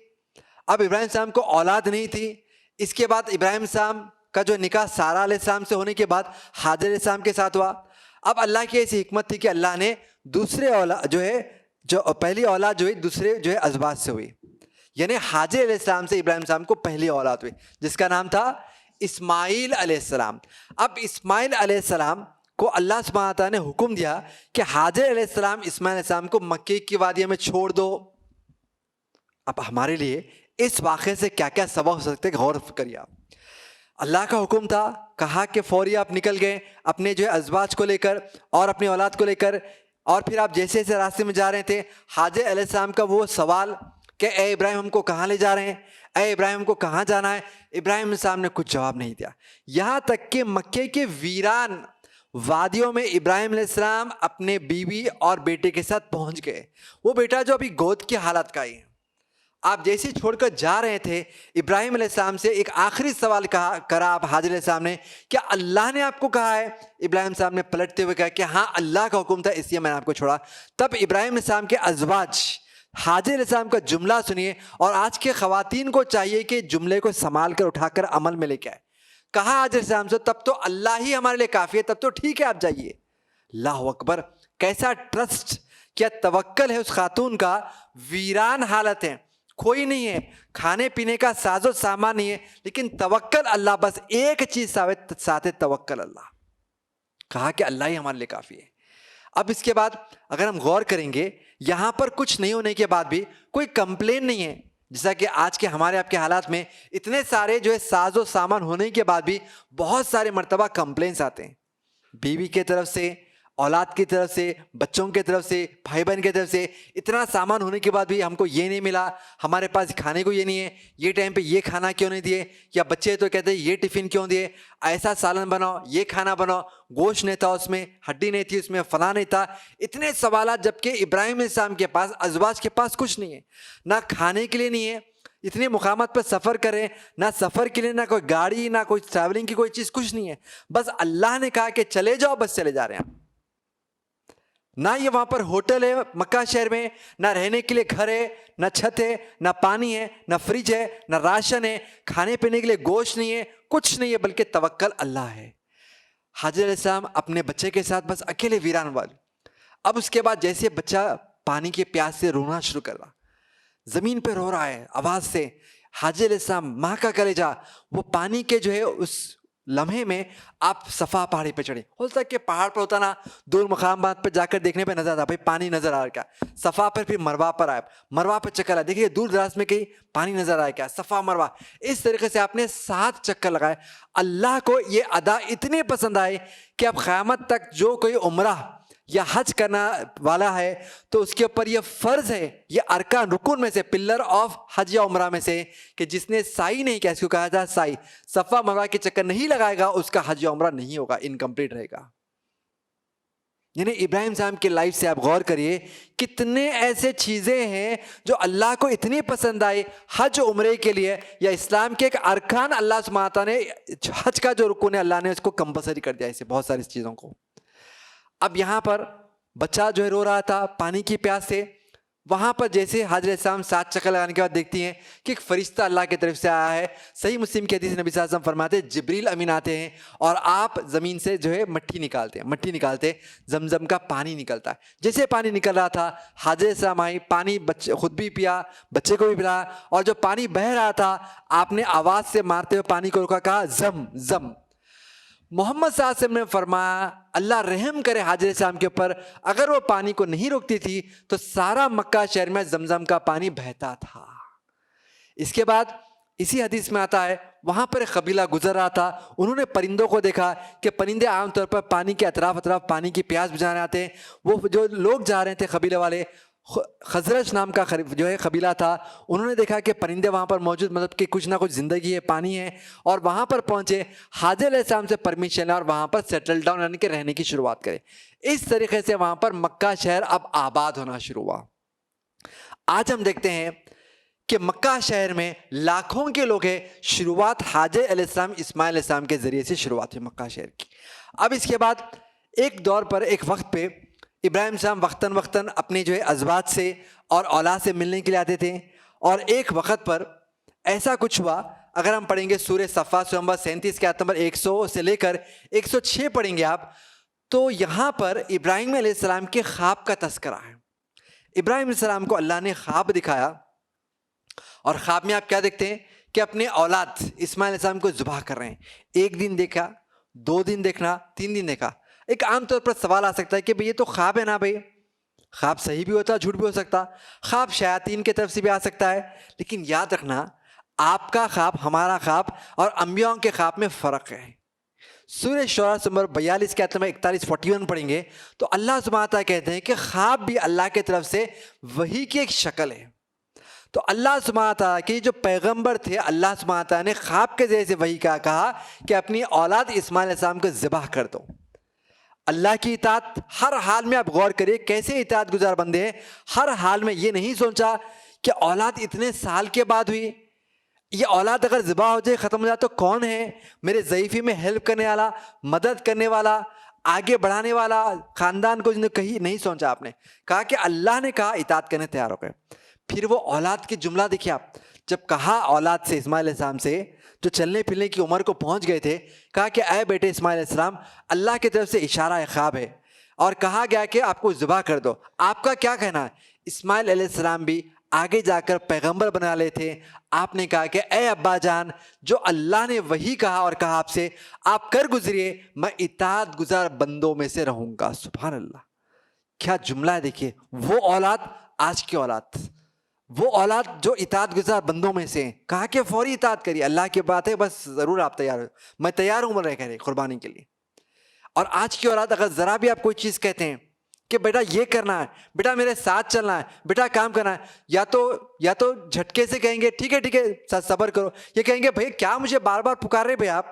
اب ابراہیم صاحب کو اولاد نہیں تھی. اس کے بعد ابراہیم صاحب کا جو نکاح سارہ علیہ السلام سے ہونے کے بعد حاجر علیہ السلام کے ساتھ ہوا. اب اللہ کی ایسی حکمت تھی کہ اللہ نے دوسرے اولاد جو ہے, جو پہلی اولاد جو ہے دوسرے جو ہے ازواج سے ہوئی, یعنی حاجر علیہ السلام سے ابراہیم صاحب کو پہلی اولاد ہوئی جس کا نام تھا اسماعیل علیہ السلام. اب اسماعیل علیہ السلام کو اللہ سبحانہ تعالیٰ نے حکم دیا کہ حاجر علیہ السلام اسماعیل علیہ السلام کو مکے کی وادی میں چھوڑ دو. اب ہمارے لیے اس واقعے سے کیا کیا سبق ہو سکتے ہیں, غور کریے آپ. اللہ کا حکم تھا, کہا کہ فوری آپ نکل گئے اپنے جو ہے ازواج کو لے کر اور اپنی اولاد کو لے کر, اور پھر آپ جیسے جیسے راستے میں جا رہے تھے حاجر علیہ السلام کا وہ سوال کہ اے ابراہیم ہم کو کہاں لے جا رہے ہیں, اے ابراہیم ہم کو کہاں جانا ہے, ابراہیم السلام نے کچھ جواب نہیں دیا. یہاں تک کہ مکے کے ویران وادیوں میں ابراہیم علیہ السلام اپنے بیوی اور بیٹے کے ساتھ پہنچ گئے. وہ بیٹا جو ابھی گود کی حالت کا ہی ہے. آپ جیسے چھوڑ کر جا رہے تھے ابراہیم علیہ السلام سے ایک آخری سوال کرا آپ حاجر علیہ السلام نے, کیا اللہ نے آپ کو کہا ہے؟ ابراہیم صاحب نے پلٹتے ہوئے کہا کہ ہاں اللہ کا حکم تھا اس لیے میں نے آپ کو چھوڑا. تب ابراہیم علیہ السلام کے ازواج حاجر علیہ السلام کا جملہ سنیے, اور آج کے خواتین کو چاہیے کہ جملے کو سنبھال کر اٹھا کر عمل میں لے کے آئے. کہا حاجر علیہ السلام سے تب تو اللہ ہی ہمارے لیے کافی ہے, تب تو ٹھیک ہے آپ جائیے. اللہ اکبر, کیسا ٹرسٹ, کیا توکل ہے اس خاتون کا. ویران حالت ہے, کوئی نہیں ہے, کھانے پینے کا ساز و سامان نہیں ہے, لیکن توکل اللہ, بس ایک چیز ساتھ ہے, توکل اللہ. کہا کہ اللہ ہی ہمارے لیے کافی ہے. اب اس کے بعد اگر ہم غور کریں گے, یہاں پر کچھ نہیں ہونے کے بعد بھی کوئی کمپلین نہیں ہے, جیسا کہ آج کے ہمارے آپ کے حالات میں اتنے سارے جو ہے ساز و سامان ہونے کے بعد بھی بہت سارے مرتبہ کمپلینس آتے ہیں, بیوی کے طرف سے, اولاد کی طرف سے, بچوں کی طرف سے, بھائی بہن کی طرف سے. اتنا سامان ہونے کے بعد بھی ہم کو یہ نہیں ملا, ہمارے پاس کھانے کو یہ نہیں ہے, یہ ٹائم پہ یہ کھانا کیوں نہیں دیے, یا بچے تو کہتے ہیں یہ ٹفن کیوں دیے, ایسا سالن بناؤ, یہ کھانا بناؤ, گوشت نہیں تھا اس میں, ہڈی نہیں تھی اس میں, فلاں نہیں تھا. اتنے سوالات, جبکہ ابراہیم علیہ السلام کے پاس, ازواج کے پاس کچھ نہیں ہے, نہ کھانے کے لیے نہیں ہے, اتنے مقامات پر سفر کریں, نہ سفر کے لیے نہ کوئی گاڑی, نہ کوئی ٹریولنگ کی کوئی چیز, کچھ نہیں ہے. بس اللہ نے کہا کہ چلے جاؤ, بس چلے جا رہے ہیں. نہ یہ وہاں پر ہوٹل ہے مکہ شہر میں, نہ رہنے کے لیے گھر ہے, نہ چھت ہے, نہ پانی ہے, نہ فریج ہے, نہ راشن ہے, کھانے پینے کے لیے گوشت نہیں ہے, کچھ نہیں ہے, بلکہ توکل اللہ ہے. حاجر علیہ السلام اپنے بچے کے ساتھ بس اکیلے ویران والے. اب اس کے بعد جیسے بچہ پانی کے پیاس سے رونا شروع کر رہا, زمین پہ رو رہا ہے آواز سے, حاجر علیہ السلام ماں کا کلیجہ, وہ پانی کے جو ہے اس لمحے میں آپ صفا پہاڑی پہ چڑھے. ہو سکتا ہے کہ پہاڑ پر ہوتا نا, دور مقامات پہ جا کر دیکھنے پہ نظر آتا بھائی پانی نظر آ رہا کیا, صفا پر پھر مروا پر آئے, مروا پہ چکر آئے, دیکھیے دور دراز میں کہیں پانی نظر آئے کیا, صفا مروا. اس طریقے سے آپ نے 7 چکر لگائے. اللہ کو یہ ادا اتنی پسند آئی کہ اب قیامت تک جو کوئی عمرہ یا حج کرنا والا ہے تو اس کے اوپر یہ فرض ہے, یہ ارکان رکن میں سے, پلر آف حج یا عمرہ میں سے, کہ جس نے سائی نہیں کیا, اس کو کہا جاتا سائی, صفا مروا کے چکر نہیں لگائے گا, اس کا حج یا عمرہ نہیں ہوگا, انکمپلیٹ رہے گا. یعنی ابراہیم صاحب کی لائف سے آپ غور کریے, کتنے ایسے چیزیں ہیں جو اللہ کو اتنی پسند آئی حج عمرے کے لیے, یا اسلام کے ایک ارکان اللہ سبحانہ تعالیٰ نے, حج کا جو رکن ہے اللہ نے اس کو کمپلسری کر دیا, اسے بہت ساری چیزوں کو. اب یہاں پر بچہ جو ہے رو رہا تھا پانی کی پیاس سے, وہاں پر جیسے حاضر السلام 7 چکر لگانے کے بعد دیکھتی ہیں کہ ایک فرشتہ اللہ کی طرف سے آیا ہے. صحیح مسلم کی حدیث نبی صلی اللہ علیہ وسلم فرماتے ہیں جبریل امین آتے ہیں اور آپ زمین سے جو ہے مٹی نکالتے, زمزم کا پانی نکلتا ہے. جیسے پانی نکل رہا تھا حاضر السلام آئی, پانی خود بھی پیا, بچے کو بھی پلایا, اور جو پانی بہہ رہا تھا آپ نے آواز سے مارتے ہوئے پانی کو روکا, کہا زم زم. محمد صلی اللہ علیہ وسلم نے فرمایا اللہ رحم کرے حاضر السلام کے اوپر, اگر وہ پانی کو نہیں روکتی تھی تو سارا مکہ شہر میں زمزم کا پانی بہتا تھا. اس کے بعد اسی حدیث میں آتا ہے وہاں پر ایک قبیلہ گزر رہا تھا, انہوں نے پرندوں کو دیکھا کہ پرندے عام طور پر پانی کے اطراف پانی کی پیاس بجھانے آتے ہیں. وہ جو لوگ جا رہے تھے قبیلے والے, خزرج نام کا جو ہے قبیلہ تھا, انہوں نے دیکھا کہ پرندے وہاں پر موجود, مطلب کہ کچھ نہ کچھ زندگی ہے, پانی ہے, اور وہاں پر پہنچے, حاضر علیہ السلام سے پرمیشن لیا اور وہاں پر سیٹل ڈاؤن یعنی کہ رہنے کی شروعات کرے. اس طریقے سے وہاں پر مکہ شہر اب آباد ہونا شروع ہوا. آج ہم دیکھتے ہیں کہ مکہ شہر میں لاکھوں کے لوگ ہیں, شروعات حاضر علیہ السلام اسماعیل علیہ السلام کے ذریعے سے شروعات ہوئی مکہ شہر کی. اب اس کے بعد ایک دور پر, ایک وقت پہ ابراہیم صاحب وقتاً اپنے جو ہے ازواج سے اور اولاد سے ملنے کے لیے آتے تھے, اور ایک وقت پر ایسا کچھ ہوا. اگر ہم پڑھیں گے سورہ صفات سورہ نمبر 37 کے آیت نمبر 100 سے لے کر 106 پڑھیں گے آپ, تو یہاں پر ابراہیم علیہ السلام کے خواب کا تذکرہ ہے. ابراہیم علیہ السلام کو اللہ نے خواب دکھایا, اور خواب میں آپ کیا دیکھتے ہیں کہ اپنے اولاد اسماعیل علیہ السلام کو ذبح کر رہے ہیں. ایک دن دیکھا, 2 دن دیکھنا, 3 دن دیکھا. ایک عام طور پر سوال آ سکتا ہے کہ بھئی یہ تو خواب ہے نا, بھئی خواب صحیح بھی ہوتا, جھوٹ بھی ہو سکتا, خواب شیاطین کی طرف سے بھی آ سکتا ہے. لیکن یاد رکھنا آپ کا خواب, ہمارا خواب اور انبیاء کے خواب میں فرق ہے. سورہ شعراء نمبر 42 کے آیت نمبر 41-41 پڑھیں گے تو اللہ سبحانہ تعالیٰ کہتے ہیں کہ خواب بھی اللہ کی طرف سے وحی کی ایک شکل ہے. تو اللہ سبحانہ تعالیٰ کے جو پیغمبر تھے, اللہ سبحانہ تعالیٰ نے خواب کے ذریعے سے وحی کا کہا کہ اپنی اولاد اسماعیل علیہ السلام کو ذبح کر دو. اللہ کی اطاعت ہر حال میں آپ غور کریے, کیسے اطاعت گزار بندے ہیں. ہر حال میں یہ نہیں سوچا کہ اولاد اتنے سال کے بعد ہوئی, یہ اولاد اگر ذبح ہو جائے, ختم ہو جائے تو کون ہے میرے ضعیفی میں ہیلپ کرنے والا, مدد کرنے والا, آگے بڑھانے والا, خاندان کو کہیں نہیں سوچا. آپ نے کہا کہ اللہ نے کہا, اطاعت کرنے تیار ہو گئے. پھر وہ اولاد کی جملہ دیکھیے آپ, جب کہا اولاد سے, اسماعیل علیہ السلام سے جو چلنے پھرنے کی عمر کو پہنچ گئے تھے, کہا کہ اے بیٹے اسماعیل علیہ السلام, اللہ کی طرف سے اشارہ خواب ہے اور کہا گیا کہ آپ کو ذبح کر دو, آپ کا کیا کہنا ہے؟ اسماعیل علیہ السلام بھی آگے جا کر پیغمبر بنا لے تھے. آپ نے کہا کہ اے ابا جان, جو اللہ نے وہی کہا اور کہا آپ سے, آپ کر گزریے, میں اطاعت گزار بندوں میں سے رہوں گا. سبحان اللہ, کیا جملہ ہے دیکھیے. وہ اولاد, آج کی اولاد, وہ اولاد جو اطاعت گزار بندوں میں سے, کہا کہ فوری اطاعت کریے, اللہ کی بات ہے, بس ضرور آپ تیار ہو, میں تیار ہوں رہ کر قربانی کے لیے. اور آج کی اولاد اگر ذرا بھی آپ کوئی چیز کہتے ہیں کہ بیٹا یہ کرنا ہے, بیٹا میرے ساتھ چلنا ہے, بیٹا کام کرنا ہے, یا تو جھٹکے سے کہیں گے ٹھیک ہے صبر کرو, یہ کہیں گے بھائی کیا مجھے بار بار پکار رہے بھائی, آپ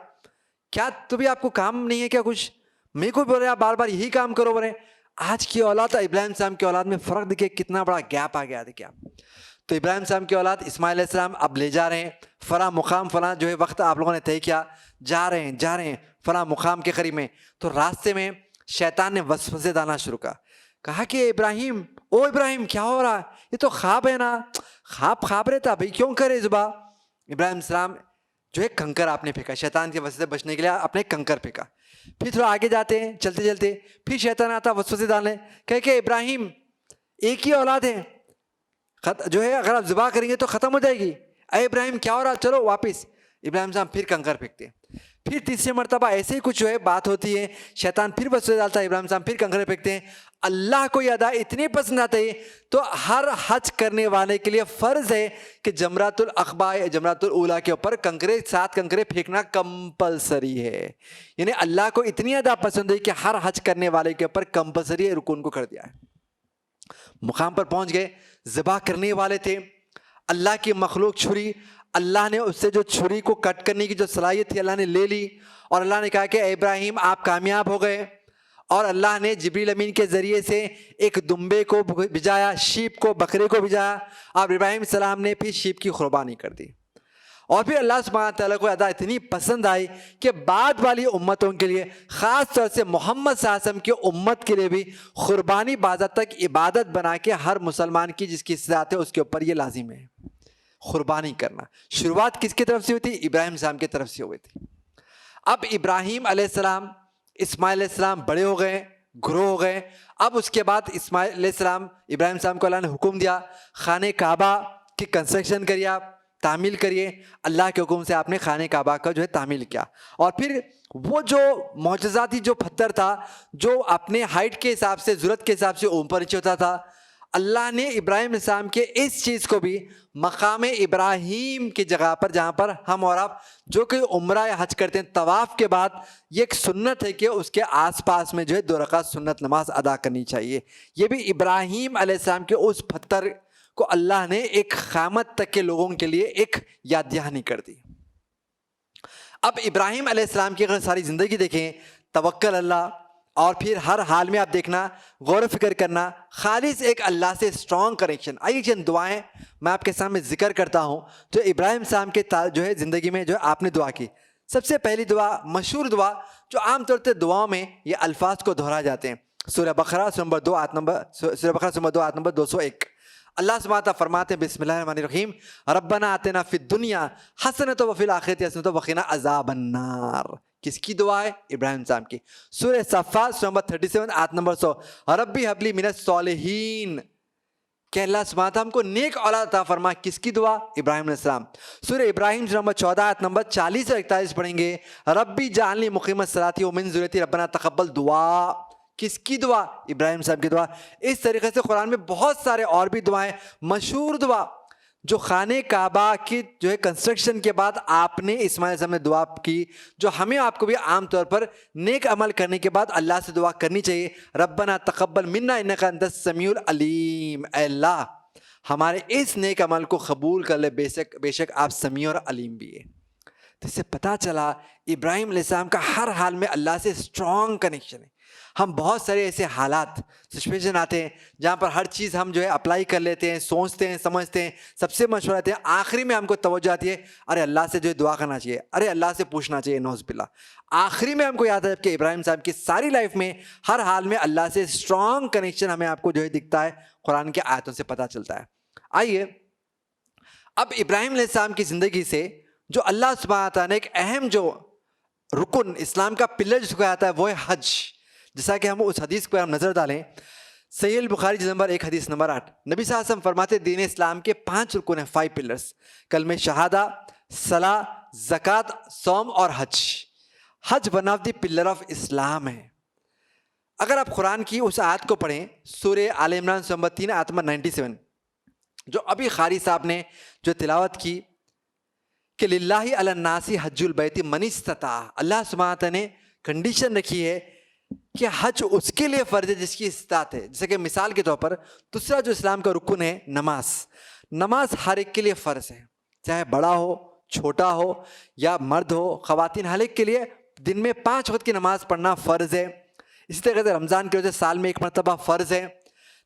کیا تو بھی آپ کو کام نہیں ہے کیا کچھ, میرے کو بول رہے آپ بار بار یہی کام کرو بولے. آج کی اولاد ابراہیم صاحب کی اولاد میں فرق دیکھیے, کتنا بڑا گیپ آ گیا دیکھیے آپ. تو ابراہیم صاحب کی اولاد اسماعیل علیہ السلام اب لے جا رہے ہیں فلاں مقام, فلاں جو ہے وقت آپ لوگوں نے طے کیا, جا رہے ہیں فلاں مقام کے قریب میں. تو راستے میں شیطان نے وسوسے ڈالنا شروع کہا کہ ابراہیم, او ابراہیم کیا ہو رہا ہے, یہ تو خواب ہے نا, خواب رہتا بھائی, کیوں کرے ذبح. ابراہیم السلام جو ہے کنکر آپ نے پھینکا, شیطان کے وسوسے سے بچنے کے لیے اپنے کنکر پھینکا. پھر تھوڑا آگے جاتے ہیں, چلتے پھر شیطان آتا وسوسے ڈالنے, کہ ابراہیم ایک ہی اولاد ہے, جو ہے اگر آپ ذبح کریں گے تو ختم ہو جائے گی. اے ابراہیم کیا ہو رہا, چلو واپس. ابراہیم صاحب پھر کنکر پھینکتے ہیں. پھر تیسری مرتبہ ایسے ہی کچھ جو ہے بات ہوتی ہے, شیطان پھر وسوسے ڈالتا ہے, ابراہیم صاحب پھر کنکر پھینکتے ہیں. اللہ کو یہ ادا اتنی پسند آتی ہے تو ہر حج کرنے والے کے لیے فرض ہے کہ جمرات العقبہ یا جمرات الاولیٰ کے اوپر کنکرے 7 کنکرے پھینکنا کمپلسری ہے. یعنی اللہ کو اتنی ادا پسند ہے کہ ہر حج کرنے والے کے اوپر کمپلسری رکن کو کر دیا ہے. مقام پر پہنچ گئے, ذبح کرنے والے تھے, اللہ کی مخلوق چھری, اللہ نے اس سے جو چھری کو کٹ کرنے کی جو صلاحیت تھی اللہ نے لے لی, اور اللہ نے کہا کہ اے ابراہیم آپ کامیاب ہو گئے. اور اللہ نے جبریل امین کے ذریعے سے ایک دمبے کو بھجایا, شیپ کو, بکرے کو بھجایا, اور ابراہیم السلام نے پھر شیپ کی قربانی کر دی. اور پھر اللہ سبحانہ تعالیٰ کو ادا اتنی پسند آئی کہ بعد والی امتوں کے لیے, خاص طور سے محمد صلی اللہ علیہ وسلم کی امت کے لیے بھی قربانی بعض تک عبادت بنا کے ہر مسلمان کی جس کی استطاعت ہے اس کے اوپر یہ لازم ہے قربانی کرنا. شروعات کس کی طرف سے ہوئی تھی؟ ابراہیم السلام کی طرف سے ہوئی تھی. اب ابراہیم علیہ السلام, اسماعیل علیہ السلام بڑے ہو گئے, گرو ہو گئے. اب اس کے بعد اسماعیل علیہ السلام, ابراہیم السلام کو اللہ نے حکم دیا خانہ کعبہ کی کنسٹرکشن کریے, آپ تعمیل کریے. اللہ کے حکم سے آپ نے خانہ کعبہ کا جو ہے تعمیل کیا. اور پھر وہ جو معجزاتی جو پتھر تھا جو اپنے ہائٹ کے حساب سے, ضرورت کے حساب سے اوپر نیچے ہوتا تھا, اللہ نے ابراہیم السلام کے اس چیز کو بھی مقام ابراہیم کی جگہ پر, جہاں پر ہم اور آپ جو کہ عمرہ یا حج کرتے ہیں, طواف کے بعد یہ ایک سنت ہے کہ اس کے آس پاس میں جو ہے 2 رکعت سنت نماز ادا کرنی چاہیے. یہ بھی ابراہیم علیہ السلام کے اس پتھر کو اللہ نے ایک قیامت تک کے لوگوں کے لیے ایک یاد دہانی کر دی. اب ابراہیم علیہ السلام کی اگر ساری زندگی دیکھیں, توکل اللہ, اور پھر ہر حال میں آپ دیکھنا, غور و فکر کرنا, خالص ایک اللہ سے اسٹرانگ کنیکشن. آئیے چند دعائیں میں آپ کے سامنے ذکر کرتا ہوں جو ابراہیم السلام کے جو ہے زندگی میں جو ہے آپ نے دعا کی. سب سے پہلی دعا, مشہور دعا جو عام طور سے دعاؤں میں یہ الفاظ کو دہرا جاتے ہیں, سورہ بقرہ سورہ نمبر 2 آیت نمبر 201. اللہ سبحانہ تعالیٰ فرماتے ہیں بسم اللہ الرحمن الرحیم, ربنا آتنا فی الدنیا حسنۃ وفی الآخرۃ حسنۃ وقنا عذاب النار. کس کی دعا ہے؟ ابراہیم السلام کی. سورہ صفات سورہ نمبر 37 آیت نمبر 100, ربی حب لی من الصالحین, کہ اللہ سبحانہ تعالیٰ ہم کو نیک اولاد عطا فرما. کس کی دعا؟ ابراہیم علیہ السلام. سورہ ابراہیم سورہ نمبر 14 آیت نمبر 40 اور 41 پڑھیں گے, ربی جعلنی مقیم الصلاۃ ومن ذریتی ربنا تقبل دعا. کس کی دعا؟ ابراہیم صاحب کی دعا. اس طریقے سے قرآن میں بہت سارے اور بھی دعائیں, مشہور دعا جو خانہ کعبہ کی جو ہے کنسٹرکشن کے بعد آپ نے اسماعیل السلام نے دعا کی, جو ہمیں آپ کو بھی عام طور پر نیک عمل کرنے کے بعد اللہ سے دعا کرنی چاہیے, ربنا تقبل منا انک انت السمیع العلیم. اے اللہ ہمارے اس نیک عمل کو قبول کر لے, بے شک آپ سمیع اور علیم بھی ہے. تو اس سے پتہ چلا ابراہیم علیہ السلام کا ہر حال میں اللہ سے اسٹرانگ کنیکشن ہے. ہم بہت سارے ایسے حالات سچویشن آتے ہیں جہاں پر ہر چیز ہم جو ہے اپلائی کر لیتے ہیں, سوچتے ہیں, سمجھتے ہیں, سب سے مشورہ آتے ہیں, آخری میں ہم کو توجہ آتی ہے ارے اللہ سے جو ہے دعا کرنا چاہیے, ارے اللہ سے پوچھنا چاہیے, نعوذ باللہ. آخری میں ہم کو یاد ہے کہ ابراہیم صاحب کی ساری لائف میں ہر حال میں اللہ سے اسٹرانگ کنیکشن ہمیں آپ کو جو ہے دکھتا ہے, قرآن کے آیتوں سے پتہ چلتا ہے. آئیے اب ابراہیم علیہ السلام کی زندگی سے جو اللہ سبحانہ تعالیٰ نے ایک اہم جو رکن اسلام کا پلر جس کو آتا ہے وہ ہے حج. جیسا کہ ہم اس حدیث پر ہم نظر ڈالیں, صحیح البخاری جلد نمبر 1 حدیث نمبر 8, نبی صلی اللہ علیہ وسلم فرماتے دین اسلام کے 5 رکن ہیں, 5 پلرز, کلمہ شہادہ, صلاح, زکوٰۃ, صوم اور حج. حج one of the pillar of Islam ہے. اگر آپ قرآن کی اس آیت کو پڑھیں, سورہ آل عمران سورہ نمبر 3 آیت نمبر 97, جو ابھی قاری صاحب نے جو تلاوت کی کہ للہ علی الناس حج البیت من استطاع, اللہ سبحانہ تعالیٰ نے کنڈیشن رکھی ہے کہ حج اس کے لیے فرض ہے جس کی استطاعت ہے. جیسے کہ مثال کے طور پر دوسرا جو اسلام کا رکن ہے نماز, نماز ہر ایک کے لیے فرض ہے, چاہے بڑا ہو, چھوٹا ہو یا مرد ہو, خواتین, ہر ایک کے لیے دن میں 5 وقت کی نماز پڑھنا فرض ہے. اسی طرح سے رمضان کی وجہ سے سال میں 1 مرتبہ فرض ہے.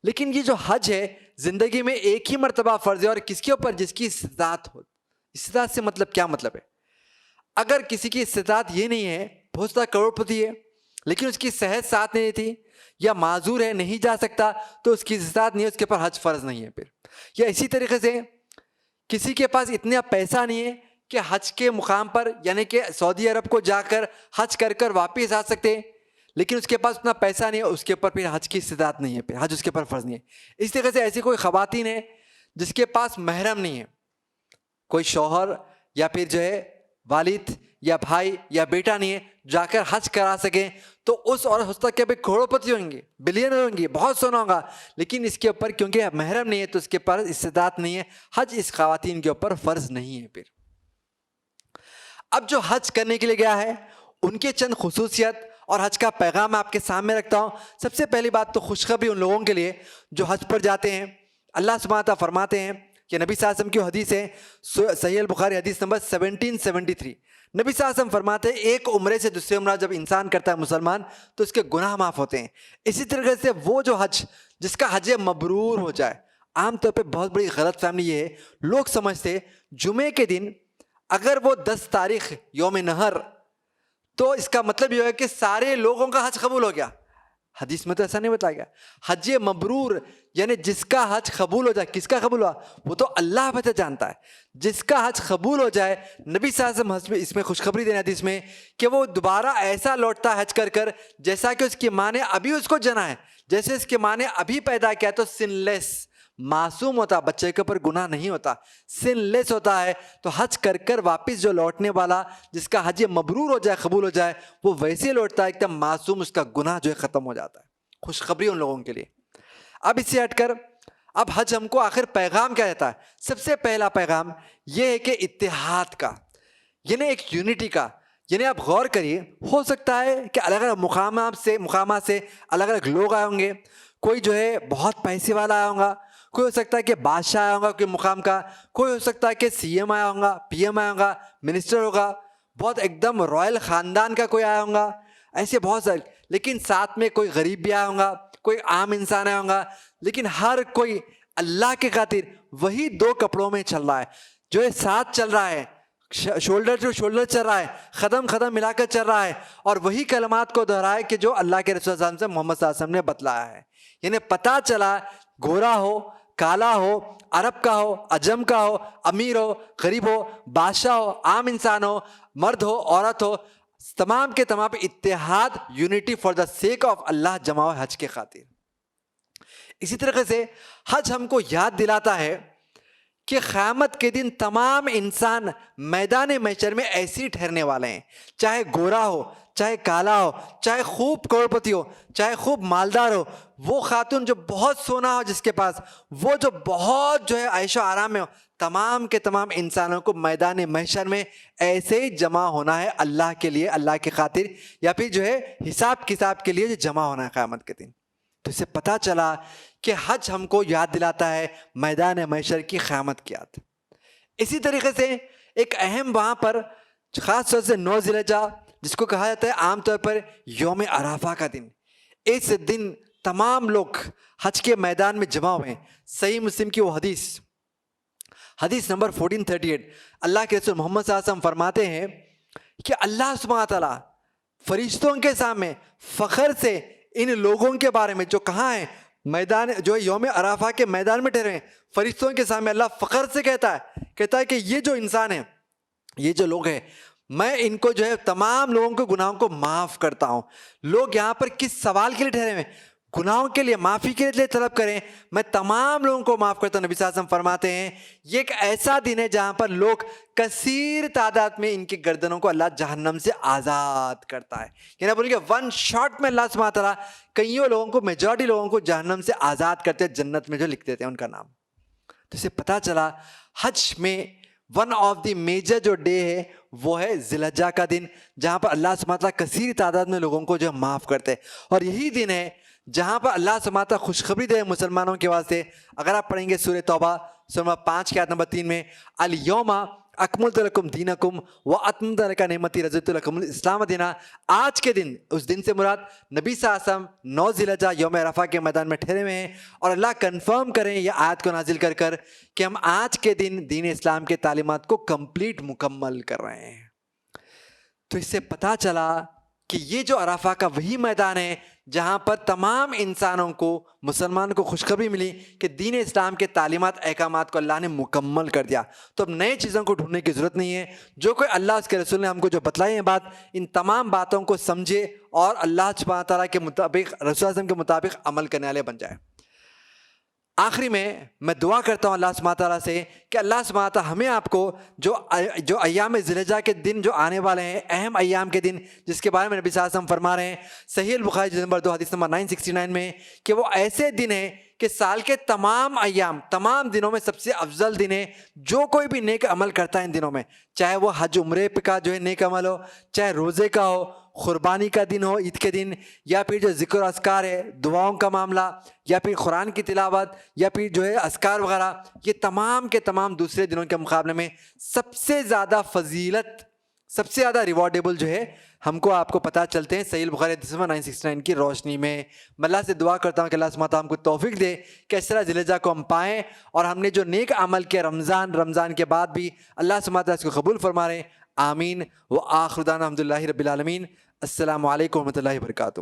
لیکن یہ جو حج ہے زندگی میں ایک ہی مرتبہ فرض ہے, اور کس کے اوپر؟ جس کی استطاعت ہو. استطاعت سے مطلب کیا مطلب ہے؟ اگر کسی کی استطاعت یہ نہیں ہے, بہت سارا کروڑ پتی ہے لیکن اس کی صحت ساتھ نہیں تھی, یا معذور ہے نہیں جا سکتا, تو اس کی استطاعت نہیں ہے, اس کے اوپر حج فرض نہیں ہے. پھر یا اسی طریقے سے کسی کے پاس اتنا پیسہ نہیں ہے کہ حج کے مقام پر یعنی کہ سعودی عرب کو جا کر حج کر کر واپس آ سکتے, لیکن اس کے پاس اتنا پیسہ نہیں ہے, اس کے اوپر پھر حج کی استطاعت نہیں ہے, پھر حج اس کے اوپر فرض نہیں ہے. اس طریقے سے ایسی کوئی خواتین ہے جس کے پاس محرم نہیں ہے, کوئی شوہر یا پھر جو ہے والد یا بھائی یا بیٹا نہیں ہے جا کر حج کرا سکیں تو اس عورت ہو سکتا ہے کہ ابھی کروڑ پتی ہوں گی، بلینر ہوں گی، بہت سونا ہوگا، لیکن اس کے اوپر کیونکہ محرم نہیں ہے تو اس کے پاس استطاعت نہیں ہے، حج اس خواتین کے اوپر فرض نہیں ہے۔ پھر اب جو حج کرنے کے لیے گیا ہے ان کے چند خصوصیت اور حج کا پیغام میں آپ کے سامنے رکھتا ہوں۔ سب سے پہلی بات تو خوشخبری ان لوگوں کے لیے جو حج پر جاتے ہیں۔ اللہ سبحانہ تعالیٰ فرماتے ہیں کہ نبی صلی اللہ علیہ وسلم کی حدیث ہے، صحیح البخاری حدیث نمبر 1773، نبی صلی اللہ علیہ وسلم فرماتے ہیں ایک عمرے سے دوسرے عمرہ جب انسان کرتا ہے مسلمان تو اس کے گناہ معاف ہوتے ہیں۔ اسی طریقے سے وہ جو حج جس کا حج مبرور ہو جائے، عام طور پہ بہت بڑی غلط فہمی یہ ہے، لوگ سمجھتے جمعے کے دن اگر وہ 10 تاریخ یوم نہر تو اس کا مطلب یہ ہے کہ سارے لوگوں کا حج قبول ہو گیا۔ حدیث میں تو ایسا نہیں بتایا گیا۔ حج مبرور یعنی جس کا حج قبول ہو جائے، کس کا قبول ہوا وہ تو اللہ بہتر جانتا ہے۔ جس کا حج قبول ہو جائے، نبی صلی اللہ علیہ وسلم اس میں خوشخبری دینے حدیث میں کہ وہ دوبارہ ایسا لوٹتا ہے حج کر کر جیسا کہ اس کی ماں نے ابھی اس کو جنا ہے، جیسے اس کی ماں نے ابھی پیدا کیا، تو سن لیس، معصوم ہوتا، بچے کے اوپر گناہ نہیں ہوتا، سن لیس ہوتا ہے۔ تو حج کر کر واپس جو لوٹنے والا جس کا حج مبرور ہو جائے، قبول ہو جائے، وہ ویسے لوٹتا ہے ایک دم معصوم، اس کا گناہ جو ہے ختم ہو جاتا ہے۔ خوشخبری ان لوگوں کے لیے۔ اب اس سے ہٹ کر اب حج ہم کو آخر پیغام کیا دیتا ہے؟ سب سے پہلا پیغام یہ ہے کہ اتحاد کا، یعنی ایک یونٹی کا۔ یعنی آپ غور کریے، ہو سکتا ہے کہ الگ الگ مقامات سے الگ الگ لوگ آئے ہوں گے، کوئی جو ہے بہت پیسے والا آیا ہوگا، کوئی ہو سکتا ہے کہ بادشاہ آیا ہوگا کوئی مقام کا، کوئی ہو سکتا ہے کہ سی ایم آیا ہوگا، پی ایم آیا ہوگا، منسٹر ہوگا، بہت ایک دم رائل خاندان کا کوئی آیا ہوگا، ایسے بہت سارے، لیکن ساتھ میں کوئی غریب بھی آیا ہوگا، کوئی عام انسان آیا ہوگا، لیکن ہر کوئی اللہ کے خاطر وہی 2 کپڑوں میں چل رہا ہے، جو ہے ساتھ چل رہا ہے، شولڈر ٹو شولڈر چل رہا ہے، قدم ملا کر چل رہا ہے، اور وہی کلمات کو دہرائے کہ جو اللہ کے رسول صلی اللہ علیہ وسلم سے محمد صلی اللہ علیہ وسلم نے بتلایا ہے۔ یعنی پتہ چلا گورا ہو، کالا ہو، عرب کا ہو، عجم کا ہو، امیر ہو، غریب ہو، بادشاہ ہو، عام انسان ہو، مرد ہو، عورت ہو، تمام کے تمام اتحاد، unity for the sake of Allah جمع ہو حج کے خاطر۔ اسی طریقے سے حج ہم کو یاد دلاتا ہے کہ قیامت کے دن تمام انسان میدان محشر میں ایسے ہی ٹھہرنے والے ہیں، چاہے گورا ہو، چاہے کالا ہو، چاہے خوب کروڑپتی ہو، چاہے خوب مالدار ہو، وہ خاتون جو بہت سونا ہو جس کے پاس، وہ جو بہت جو ہے عیش و آرام میں ہو، تمام کے تمام انسانوں کو میدان محشر میں ایسے ہی جمع ہونا ہے اللہ کے لیے، اللہ کی خاطر، یا پھر جو ہے حساب کتاب کے لیے جو جمع ہونا ہے قیامت کے دن۔ تو اس سے پتہ چلا کہ حج ہم کو یاد دلاتا ہے میدان محشر کی قیامت کی یاد۔ اسی طریقے سے ایک اہم وہاں پر خاص طور سے 9 ذی الحجہ جس کو کہا جاتا ہے عام طور پر یوم عرفہ کا دن، اس دن تمام لوگ حج کے میدان میں جمع ہوئے ہیں۔ صحیح مسلم کی وہ حدیث نمبر 1438، اللہ کے رسول محمد صلی اللہ علیہ وسلم فرماتے ہیں کہ اللہ سبحانہ تعالیٰ فرشتوں کے سامنے فخر سے ان لوگوں کے بارے میں جو کہاں ہیں، میدان جو ہے یوم عرفہ کے میدان میں ٹھہرے ہیں، فرشتوں کے سامنے اللہ فخر سے کہتا ہے کہ یہ جو انسان ہیں، یہ جو لوگ ہیں، میں ان کو جو ہے تمام لوگوں کے گناہوں کو معاف کرتا ہوں۔ لوگ یہاں پر کس سوال کے لیے ٹھہرے ہوئے؟ گناہوں کے لیے، معافی کے لیے طلب کریں، میں تمام لوگوں کو معاف کرتا ہوں۔ نبی صلی اللہ علیہ وسلم فرماتے ہیں یہ ایک ایسا دن ہے جہاں پر لوگ کثیر تعداد میں ان کی گردنوں کو اللہ جہنم سے آزاد کرتا ہے، یعنی بولیں گے 1 شاٹ میں اللہ سبحانہ تعالیٰ کئیوں لوگوں کو، میجورٹی لوگوں کو جہنم سے آزاد کرتے ہیں، جنت میں جو لکھ دیتے ہیں ان کا نام۔ تو اسے پتہ چلا حج میں ون آف دی میجر جو ڈے ہے وہ ہے ذی الحجہ کا دن، جہاں پر اللہ سبحانہ تعالیٰ کثیر تعداد میں لوگوں کو جو معاف کرتے ہیں، اور یہی دن ہے جہاں پر اللہ سبحانہ تعالیٰ خوشخبری دے مسلمانوں کے واسطے۔ اگر آپ پڑھیں گے سورہ توبہ سورہ 5 کی آیت نمبر 3 میں، الیوم اکملت لکم دینکم واتممت علیکم نعمتی رضیت لکم الاسلام دینا، آج کے دن، اس دن سے مراد نبی صلی اللہ علیہ وسلم 9 ذی الحجہ یوم عرفہ کے میدان میں ٹھہرے ہوئے ہیں، اور اللہ کنفرم کریں یہ آیت کو نازل کر کر کہ ہم آج کے دن دین اسلام کے تعلیمات کو مکمل کر رہے ہیں۔ تو اس سے پتہ چلا کہ یہ جو عرفہ کا وہی میدان ہے جہاں پر تمام انسانوں کو، مسلمان کو خوشخبری ملی کہ دین اسلام کے تعلیمات، احکامات کو اللہ نے مکمل کر دیا۔ تو اب نئے چیزوں کو ڈھونڈنے کی ضرورت نہیں ہے، جو کوئی اللہ اس کے رسول نے ہم کو جو بتلائی ہیں بات، ان تمام باتوں کو سمجھے اور اللہ سبحانہ تعالیٰ کے مطابق، رسول اللہ علیہ وسلم کے مطابق عمل کرنے والے بن جائے۔ آخری میں دعا کرتا ہوں اللہ سبحانہ تعالیٰ سے کہ اللہ سبحانہ تعالیٰ ہمیں آپ کو جو ایام ذی الحجہ کے دن جو آنے والے ہیں، اہم ایام کے دن جس کے بارے میں نبی صلی اللہ علیہ وسلم فرما رہے ہیں صحیح البخاری جلد نمبر 2 حدیث نمبر 969 میں، کہ وہ ایسے دن ہیں کہ سال کے تمام ایام، تمام دنوں میں سب سے افضل دن ہے. جو کوئی بھی نیک عمل کرتا ہے ان دنوں میں، چاہے وہ حج عمرے کا جو ہے نیک عمل ہو، چاہے روزے کا ہو، قربانی کا دن ہو، عید کے دن، یا پھر جو ذکر و اذکار ہے، دعاؤں کا معاملہ، یا پھر قرآن کی تلاوت، یا پھر جو ہے اذکار وغیرہ، یہ تمام کے تمام دوسرے دنوں کے مقابلے میں سب سے زیادہ فضیلت، سب سے زیادہ ریوارڈیبل جو ہے ہم کو آپ کو پتہ چلتے ہیں صحیح البخاری حدیث نمبر 969 کی روشنی میں. میں اللہ سے دعا کرتا ہوں کہ اللہ سبحانہ تعالیٰ ہم کو توفیق دے کہ اس طرح ذی الحجہ کو ہم پائیں، اور ہم نے جو نیک عمل کیا رمضان کے بعد بھی اللہ سبحانہ تعالیٰ اس کو قبول فرما رہے. آمین. وآخر دعوانا الحمد للہ رب العالمین. السلام علیکم ورحمۃ اللہ وبرکاتہ.